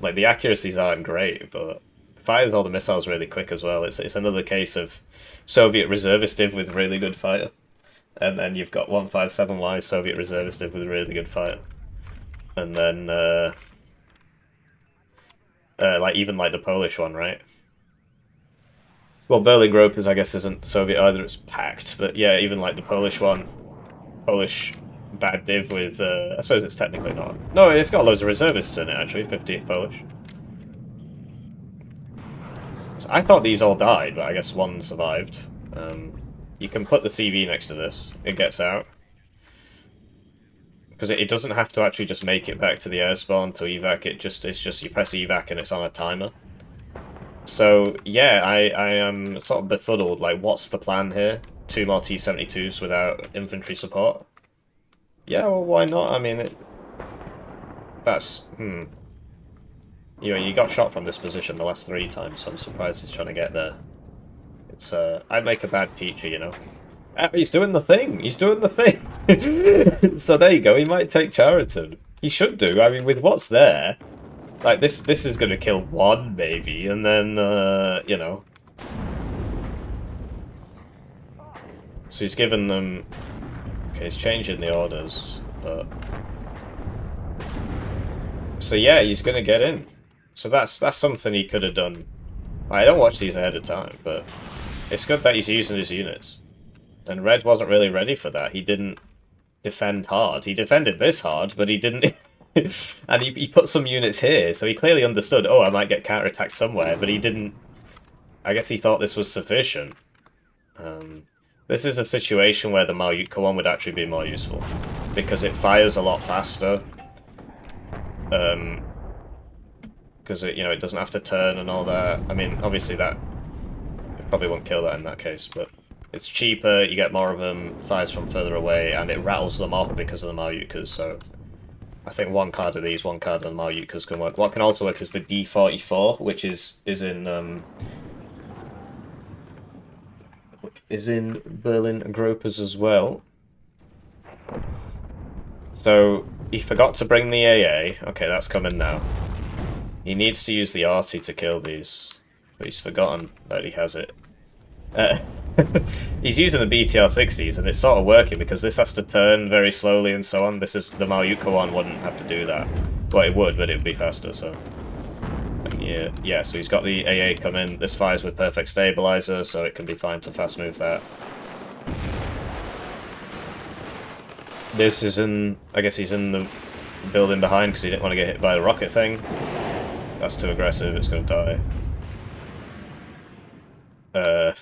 Like the accuracies aren't great, but it fires all the missiles really quick as well. It's another case of Soviet reservist div with really good fire, and then you've got 157Y Soviet reservist div with really good fire, and then like even like the Polish one, right? Well, Berlin Gropers I guess isn't Soviet either; it's PACT. But yeah, even like the Polish one, Polish bad div with I suppose it's technically not. No, it's got loads of reservists in it actually. 50th Polish. So I thought these all died, but I guess one survived. You can put the CV next to this; it gets out. Because it doesn't have to actually just make it back to the air spawn to evac. It's just you press evac and it's on a timer. So yeah, I am sort of befuddled. Like, what's the plan here? 2 more T-72s without infantry support? Yeah, well, why not? I mean, that's You know, you got shot from this position the last 3 times, so I'm surprised he's trying to get there. It's I'd make a bad teacher, you know. He's doing the thing. He's doing the thing. So there you go. He might take Chariton. He should do. I mean, with what's there. Like, this is going to kill 1, maybe, and then, you know. So he's given them... Okay, he's changing the orders, but... So yeah, he's going to get in. So that's something he could have done. I don't watch these ahead of time, but it's good that he's using his units. And Red wasn't really ready for that. He didn't defend hard. He defended this hard, but he didn't... And he put some units here, so he clearly understood, oh, I might get counterattacked somewhere, but he didn't... I guess he thought this was sufficient. This is a situation where the Malyutka one would actually be more useful, because it fires a lot faster. Because it, you know, it doesn't have to turn and all that. I mean, obviously that... It probably won't kill that in that case, but... It's cheaper, you get more of them, fires from further away, and it rattles them off because of the Malyutkas, so... I think 1 card of these, 1 card of the Malyutkas can work. What can also work is the D44, which is in Berlin Gropers as well. So he forgot to bring the AA. Okay, that's coming now. He needs to use the arty to kill these, but he's forgotten that he has it. He's using the BTR-60s, and it's sort of working because this has to turn very slowly and so on. This is the Malyutka one wouldn't have to do that. Well, it would, but it would be faster. So, and yeah. So he's got the AA come in. This fires with perfect stabilizer, so it can be fine to fast move that. This is in. I guess he's in the building behind because he didn't want to get hit by the rocket thing. That's too aggressive. It's going to die.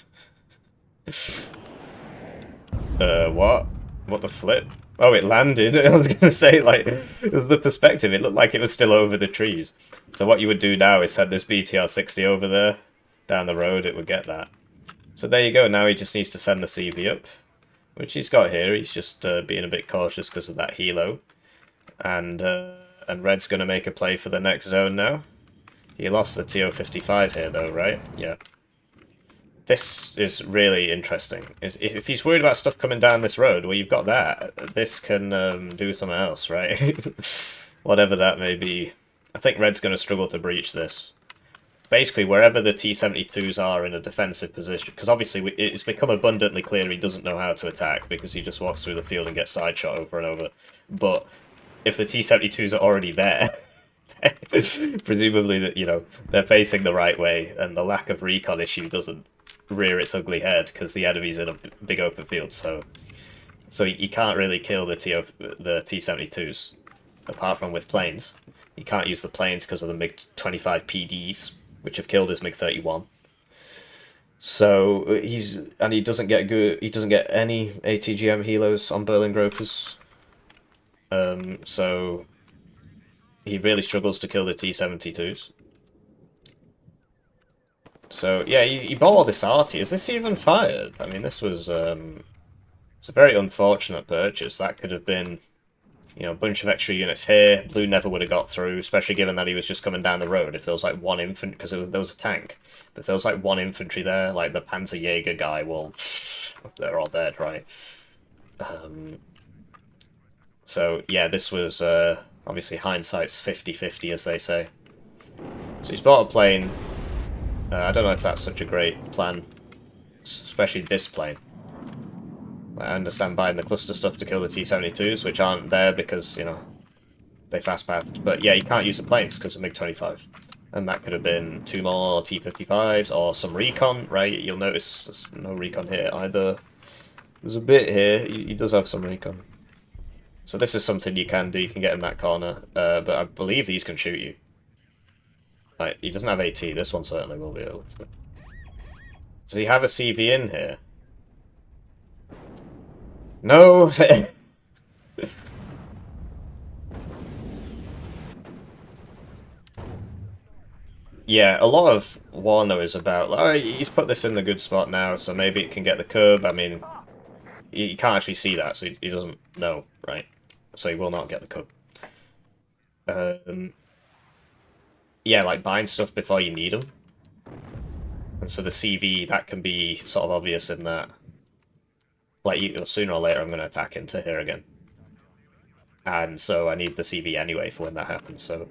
What? What the flip? Oh, it landed. I was going to say, like, it was the perspective. It looked like it was still over the trees. So what you would do now is send this BTR-60 over there. Down the road, it would get that. So there you go. Now he just needs to send the CV up, which he's got here. He's just being a bit cautious because of that helo. And Red's going to make a play for the next zone now. He lost the TO-55 here, though, right? Yeah. This is really interesting. If he's worried about stuff coming down this road, well, you've got that. This can do something else, right? Whatever that may be. I think Red's going to struggle to breach this. Basically, wherever the T-72s are in a defensive position, because obviously it's become abundantly clear he doesn't know how to attack because he just walks through the field and gets side shot over and over. But if the T-72s are already there, presumably that, you know, they're facing the right way, and the lack of recon issue doesn't rear its ugly head because the enemy's in a big open field, so you can't really kill the T-72s apart from with planes. You can't use the planes because of the MiG-25 PDs, which have killed his MiG-31. So he doesn't get any ATGM helos on Berlin Gropers. So he really struggles to kill the T-72s. So, yeah, he bought all this arty. Is this even fired? I mean, this was, it's a very unfortunate purchase. That could have been, You know, a bunch of extra units here. Blue never would have got through, especially given that he was just coming down the road. If there was like one infantry, because there was a tank. But if there was like one infantry there, like the Panzerjäger guy, well, they're all dead, right? So yeah, this was obviously hindsight's 50-50, as they say. So he's bought a plane. I don't know if that's such a great plan, especially this plane. I understand buying the cluster stuff to kill the T-72s, which aren't there because, you know, they fast-pathed. But yeah, you can't use the planes because of MiG-25. And that could have been 2 more T-55s or some recon, right? You'll notice there's no recon here either. There's a bit here. He does have some recon. So this is something you can do. You can get in that corner. But I believe these can shoot you. Like, he doesn't have AT. This one certainly will be able to. Does he have a CV in here? No! Yeah, a lot of Warno is about, oh, he's put this in the good spot now, so maybe it can get the curb. I mean, you can't actually see that, so he doesn't know, right? So he will not get the cub. Yeah, like buying stuff before you need them. And so the CV, that can be sort of obvious in that. Like, sooner or later I'm going to attack into here again. And so I need the CV anyway for when that happens, so...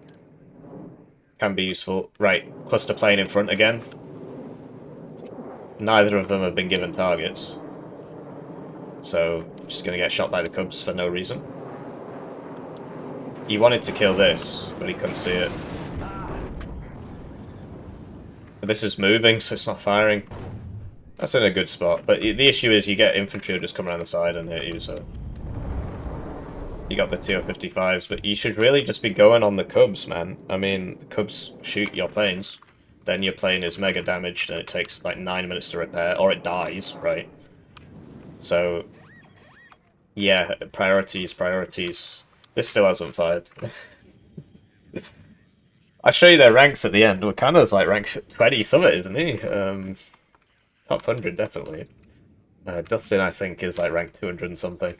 Can be useful. Right, cluster plane in front again. Neither of them have been given targets. So, just going to get shot by the Cubs for no reason. He wanted to kill this, but he couldn't see it. But this is moving, so it's not firing. That's in a good spot, but the issue is you get infantry who just come around the side and hit you, so... You got the TO-55s, but you should really just be going on the Cubs, man. I mean, the Cubs shoot your planes, then your plane is mega damaged and it takes like 9 minutes to repair, or it dies, right? So, yeah, priorities. This still hasn't fired. I'll show you their ranks at the end. Wakana's like rank 20 summit, isn't he? Top 100, definitely. Dustin, I think, is like rank 200 and something.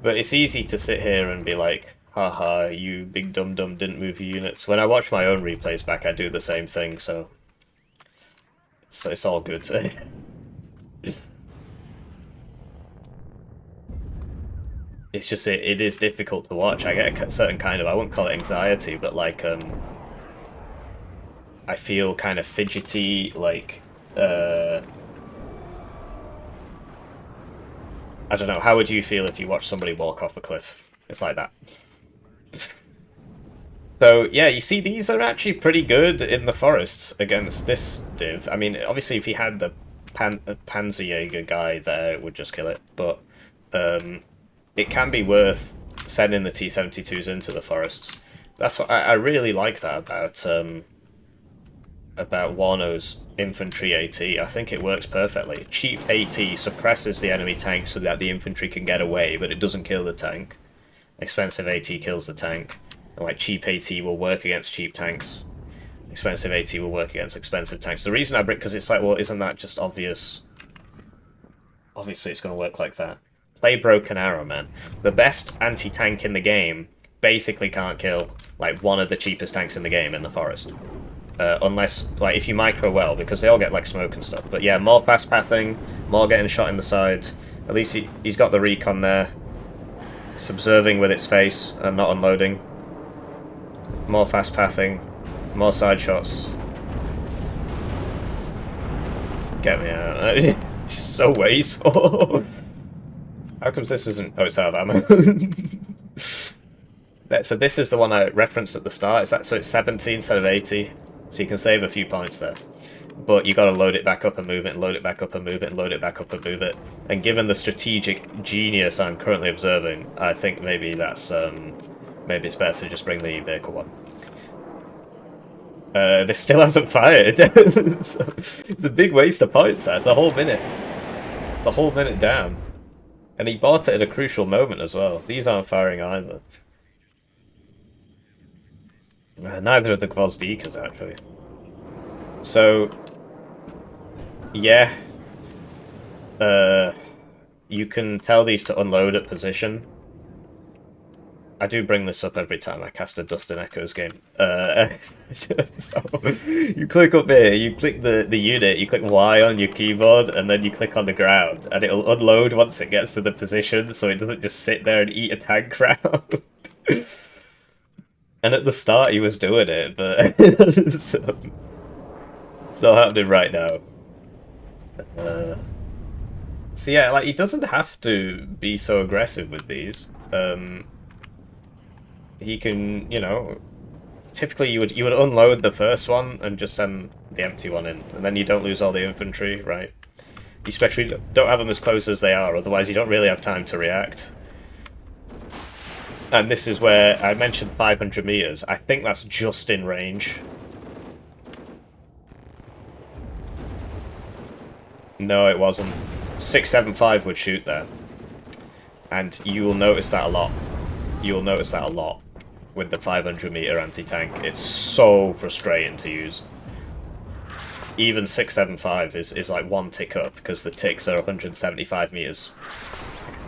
But it's easy to sit here and be like, haha, you big dum-dum didn't move your units. When I watch my own replays back, I do the same thing, so it's all good. It's just, it is difficult to watch. I get a certain kind of, I wouldn't call it anxiety, but like, I feel kind of fidgety, like, I don't know, how would you feel if you watched somebody walk off a cliff? It's like that. So, yeah, you see, these are actually pretty good in the forests against this div. I mean, obviously, if he had the Panzerjäger guy there, it would just kill it. But it can be worth sending the T-72s into the forests. That's what I really like that about Warno's infantry AT. I think it works perfectly. Cheap AT suppresses the enemy tank so that the infantry can get away, but it doesn't kill the tank. Expensive AT kills the tank. And like cheap AT will work against cheap tanks. Expensive AT will work against expensive tanks. The reason I bring, because it's like, well, isn't that just obvious? Obviously it's going to work like that. Play Broken Arrow, man. The best anti-tank in the game basically can't kill like one of the cheapest tanks in the game in the forest. Unless, like, if you micro well, because they all get, like, smoke and stuff. But yeah, more fast pathing, more getting shot in the side. At least he's got the recon there. It's observing with its face and not unloading. More fast pathing, more side shots. Get me out. It's so wasteful. How comes this isn't... Oh, it's out of ammo. So this is the one I referenced at the start. So it's 70 instead of 80. So you can save a few points there. But you got to load it back up and move it, and load it back up and move it, and load it back up and move it. And given the strategic genius I'm currently observing, I think maybe that's maybe it's better to just bring the vehicle one. This still hasn't fired. It's a big waste of points there. It's a whole minute. It's a whole minute down. And he bought it at a crucial moment as well. These aren't firing either. Neither of the Gvozdikas, actually. So, yeah. you can tell these to unload at position. I do bring this up every time I cast a DustinEchoes game. So you click up here, you click the unit, you click Y on your keyboard, and then you click on the ground, and it'll unload once it gets to the position, so it doesn't just sit there and eat a tank round. And at the start he was doing it, but it's not happening right now. So yeah, like, he doesn't have to be so aggressive with these. He can, you know, typically you would unload the first one and just send the empty one in, and then you don't lose all the infantry, right? You especially don't have them as close as they are, otherwise you don't really have time to react. And this is where I mentioned 500 meters. I think that's just in range. No, it wasn't. 675 would shoot there. And you will notice that a lot. You will notice that a lot with the 500 meter anti-tank. It's so frustrating to use. Even 675 is like one tick up, because the ticks are 175 meters.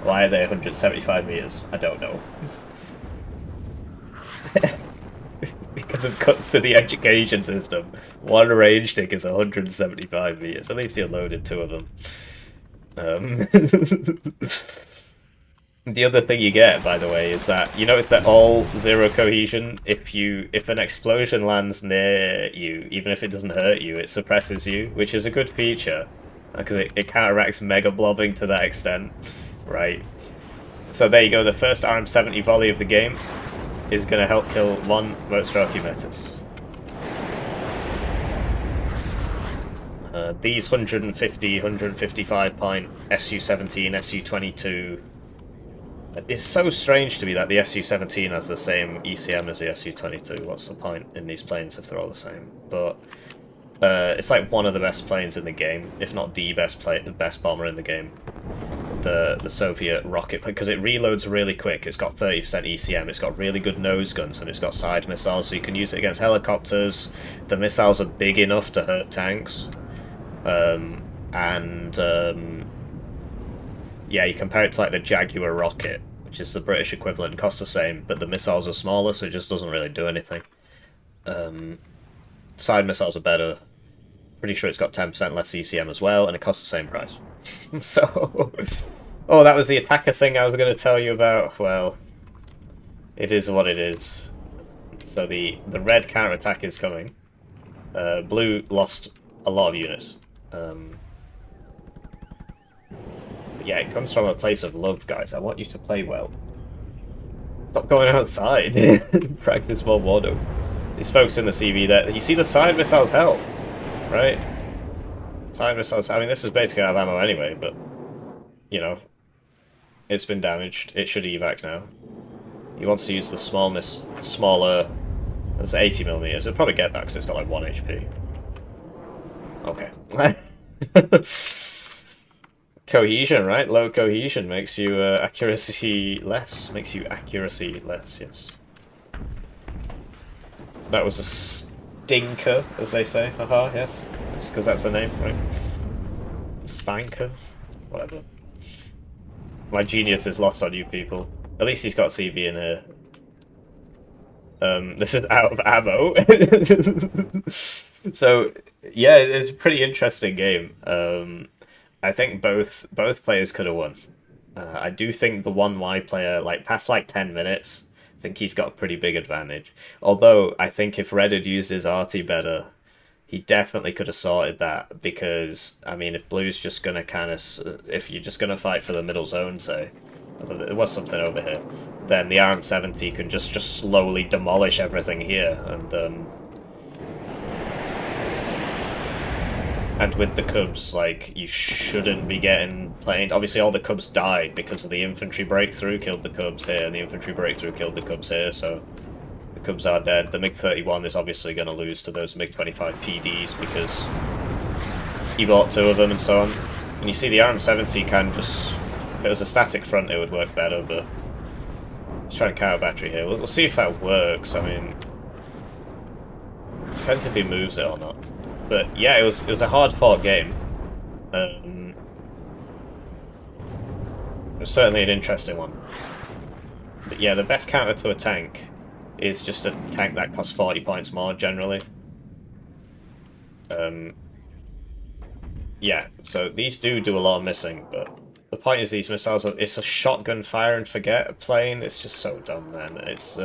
Why are they 175 meters? I don't know. Because of cuts to the education system. One range tick is 175 meters. At least he unloaded 2 of them. The other thing you get, by the way, is that you notice that all 0 cohesion. If an explosion lands near you, even if it doesn't hurt you, it suppresses you, which is a good feature because it counteracts mega blobbing to that extent, right? So there you go. The first RM70 volley of the game is going to help kill 1 Motstroki Metis. These 150, 155 point SU-17, SU-22... It's so strange to me that the SU-17 has the same ECM as the SU-22. What's the point in these planes if they're all the same? But it's like one of the best planes in the game, if not the best bomber in the game. The Soviet rocket plane, because it reloads really quick. It's got 30% ECM, it's got really good nose guns, and it's got side missiles, so you can use it against helicopters. The missiles are big enough to hurt tanks. Yeah, you compare it to like the Jaguar rocket, which is the British equivalent, costs the same, but the missiles are smaller, so it just doesn't really do anything. Side missiles are better. Pretty sure it's got 10% less ECM as well, and it costs the same price. So, oh, that was the attacker thing I was going to tell you about. Well, it is what it is. So the red counterattack is coming. Blue lost a lot of units. Yeah, it comes from a place of love, guys. I want you to play well. Stop going outside. Practice more Warno. These folks in the CV there. You see the side missiles help, right? Side missiles. I mean, this is basically out of ammo anyway, but you know, it's been damaged. It should evac now. He wants to use the smaller. That's 80 millimeters. It'll probably get that because it's got like 1 HP. Okay. Cohesion, right? Low cohesion makes you accuracy less. Makes you accuracy less, yes. That was a stinker, as they say. Haha, yes. It's because that's the name, right? Stanker? Whatever. My genius is lost on you people. At least he's got CV in here. This is out of ammo. So, yeah, it's a pretty interesting game. I think both players could have won. I do think the 1Y player, like, past like 10 minutes, I think he's got a pretty big advantage. Although, I think if Red had used his arty better, he definitely could have sorted that, because, I mean, if Blue's just going to kind of... If you're just going to fight for the middle zone, say, there was something over here, then the RM70 can just slowly demolish everything here, and with the Cubs, like, you shouldn't be getting planed. Obviously, all the Cubs died because of the infantry breakthrough, killed the Cubs here, and the infantry breakthrough killed the Cubs here, so the Cubs are dead. The MiG-31 is obviously going to lose to those MiG-25 PDs because he bought 2 of them and so on. And you see the RM70 can just... If it was a static front, it would work better, but... Let's try and counter battery here. We'll see if that works. I mean... Depends if he moves it or not. But yeah, it was a hard-fought game. was certainly an interesting one. But yeah, the best counter to a tank is just a tank that costs 40 points more, generally. Yeah, so these do a lot of missing, but the point is these missiles are, it's a shotgun fire and forget plane. It's just so dumb, man. It's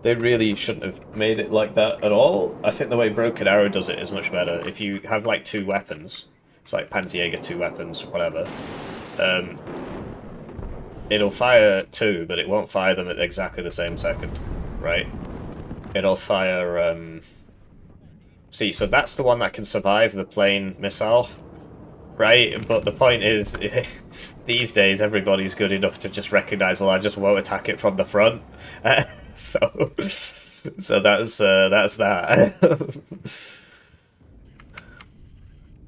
they really shouldn't have made it like that at all. I think the way Broken Arrow does it is much better. If you have like two weapons, it's like Panzerjäger, two weapons, whatever. Um, it'll fire two, but it won't fire them at exactly the same second, right? It'll fire. See, so that's the one that can survive the plane missile, right? But the point is, these days everybody's good enough to just recognize, well, I just won't attack it from the front. So, so that's that.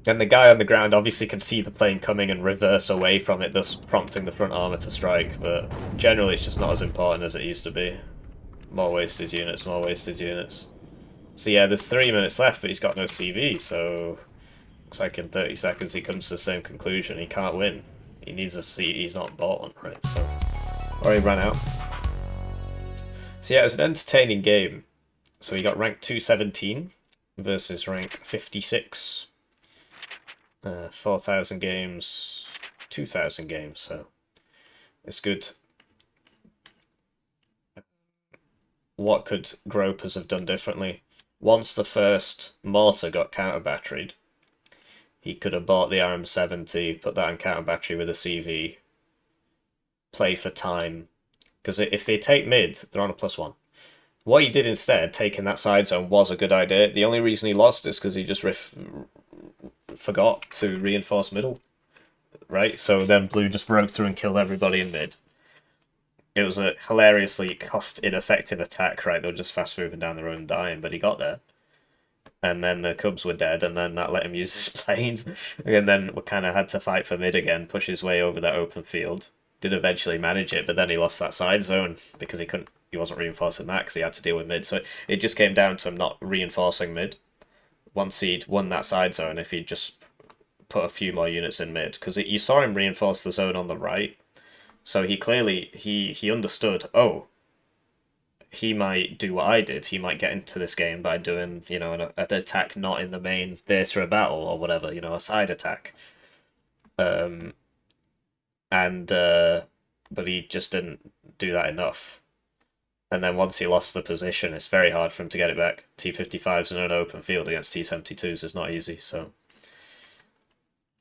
And the guy on the ground obviously can see the plane coming and reverse away from it, thus prompting the front armor to strike. But generally, it's just not as important as it used to be. More wasted units, more wasted units. So yeah, there's 3 minutes left, but he's got no CV, so looks like in 30 seconds he comes to the same conclusion. He can't win. He needs a seat. He's not bought one, right? So, or he ran out. So yeah, it was an entertaining game. So he got rank 217 versus rank 56. 4,000 games, 2,000 games, so it's good. What could Gropers have done differently? Once the first mortar got counter-batteried, he could have bought the RM70, put that in counter-battery with a CV, play for time. Because if they take mid, they're on a +1. What he did instead, taking that side zone, was a good idea. The only reason he lost is because he just forgot to reinforce middle, right? So then blue just broke through and killed everybody in mid. It was a hilariously cost-ineffective attack, right? They were just fast-moving down the road and dying, but he got there. And then the Cubs were dead, and then that let him use his planes. And then we kind of had to fight for mid again, push his way over that open field. Did eventually manage it, but then he lost that side zone because he wasn't reinforcing that because he had to deal with mid. So it just came down to him not reinforcing mid. Once he'd won that side zone, if he'd just put a few more units in mid, because you saw him reinforce the zone on the right, so he clearly he understood, oh, he might do what I did. He might get into this game by doing, you know, an attack not in the main theatre of battle or whatever, you know, a side attack. But he just didn't do that enough. And then once he lost the position, it's very hard for him to get it back. T-55s in an open field against T-72s is not easy, so...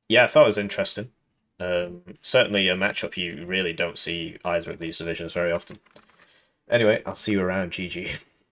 Yeah, I thought it was interesting. Certainly a matchup you really don't see either of these divisions very often. Anyway, I'll see you around, GG.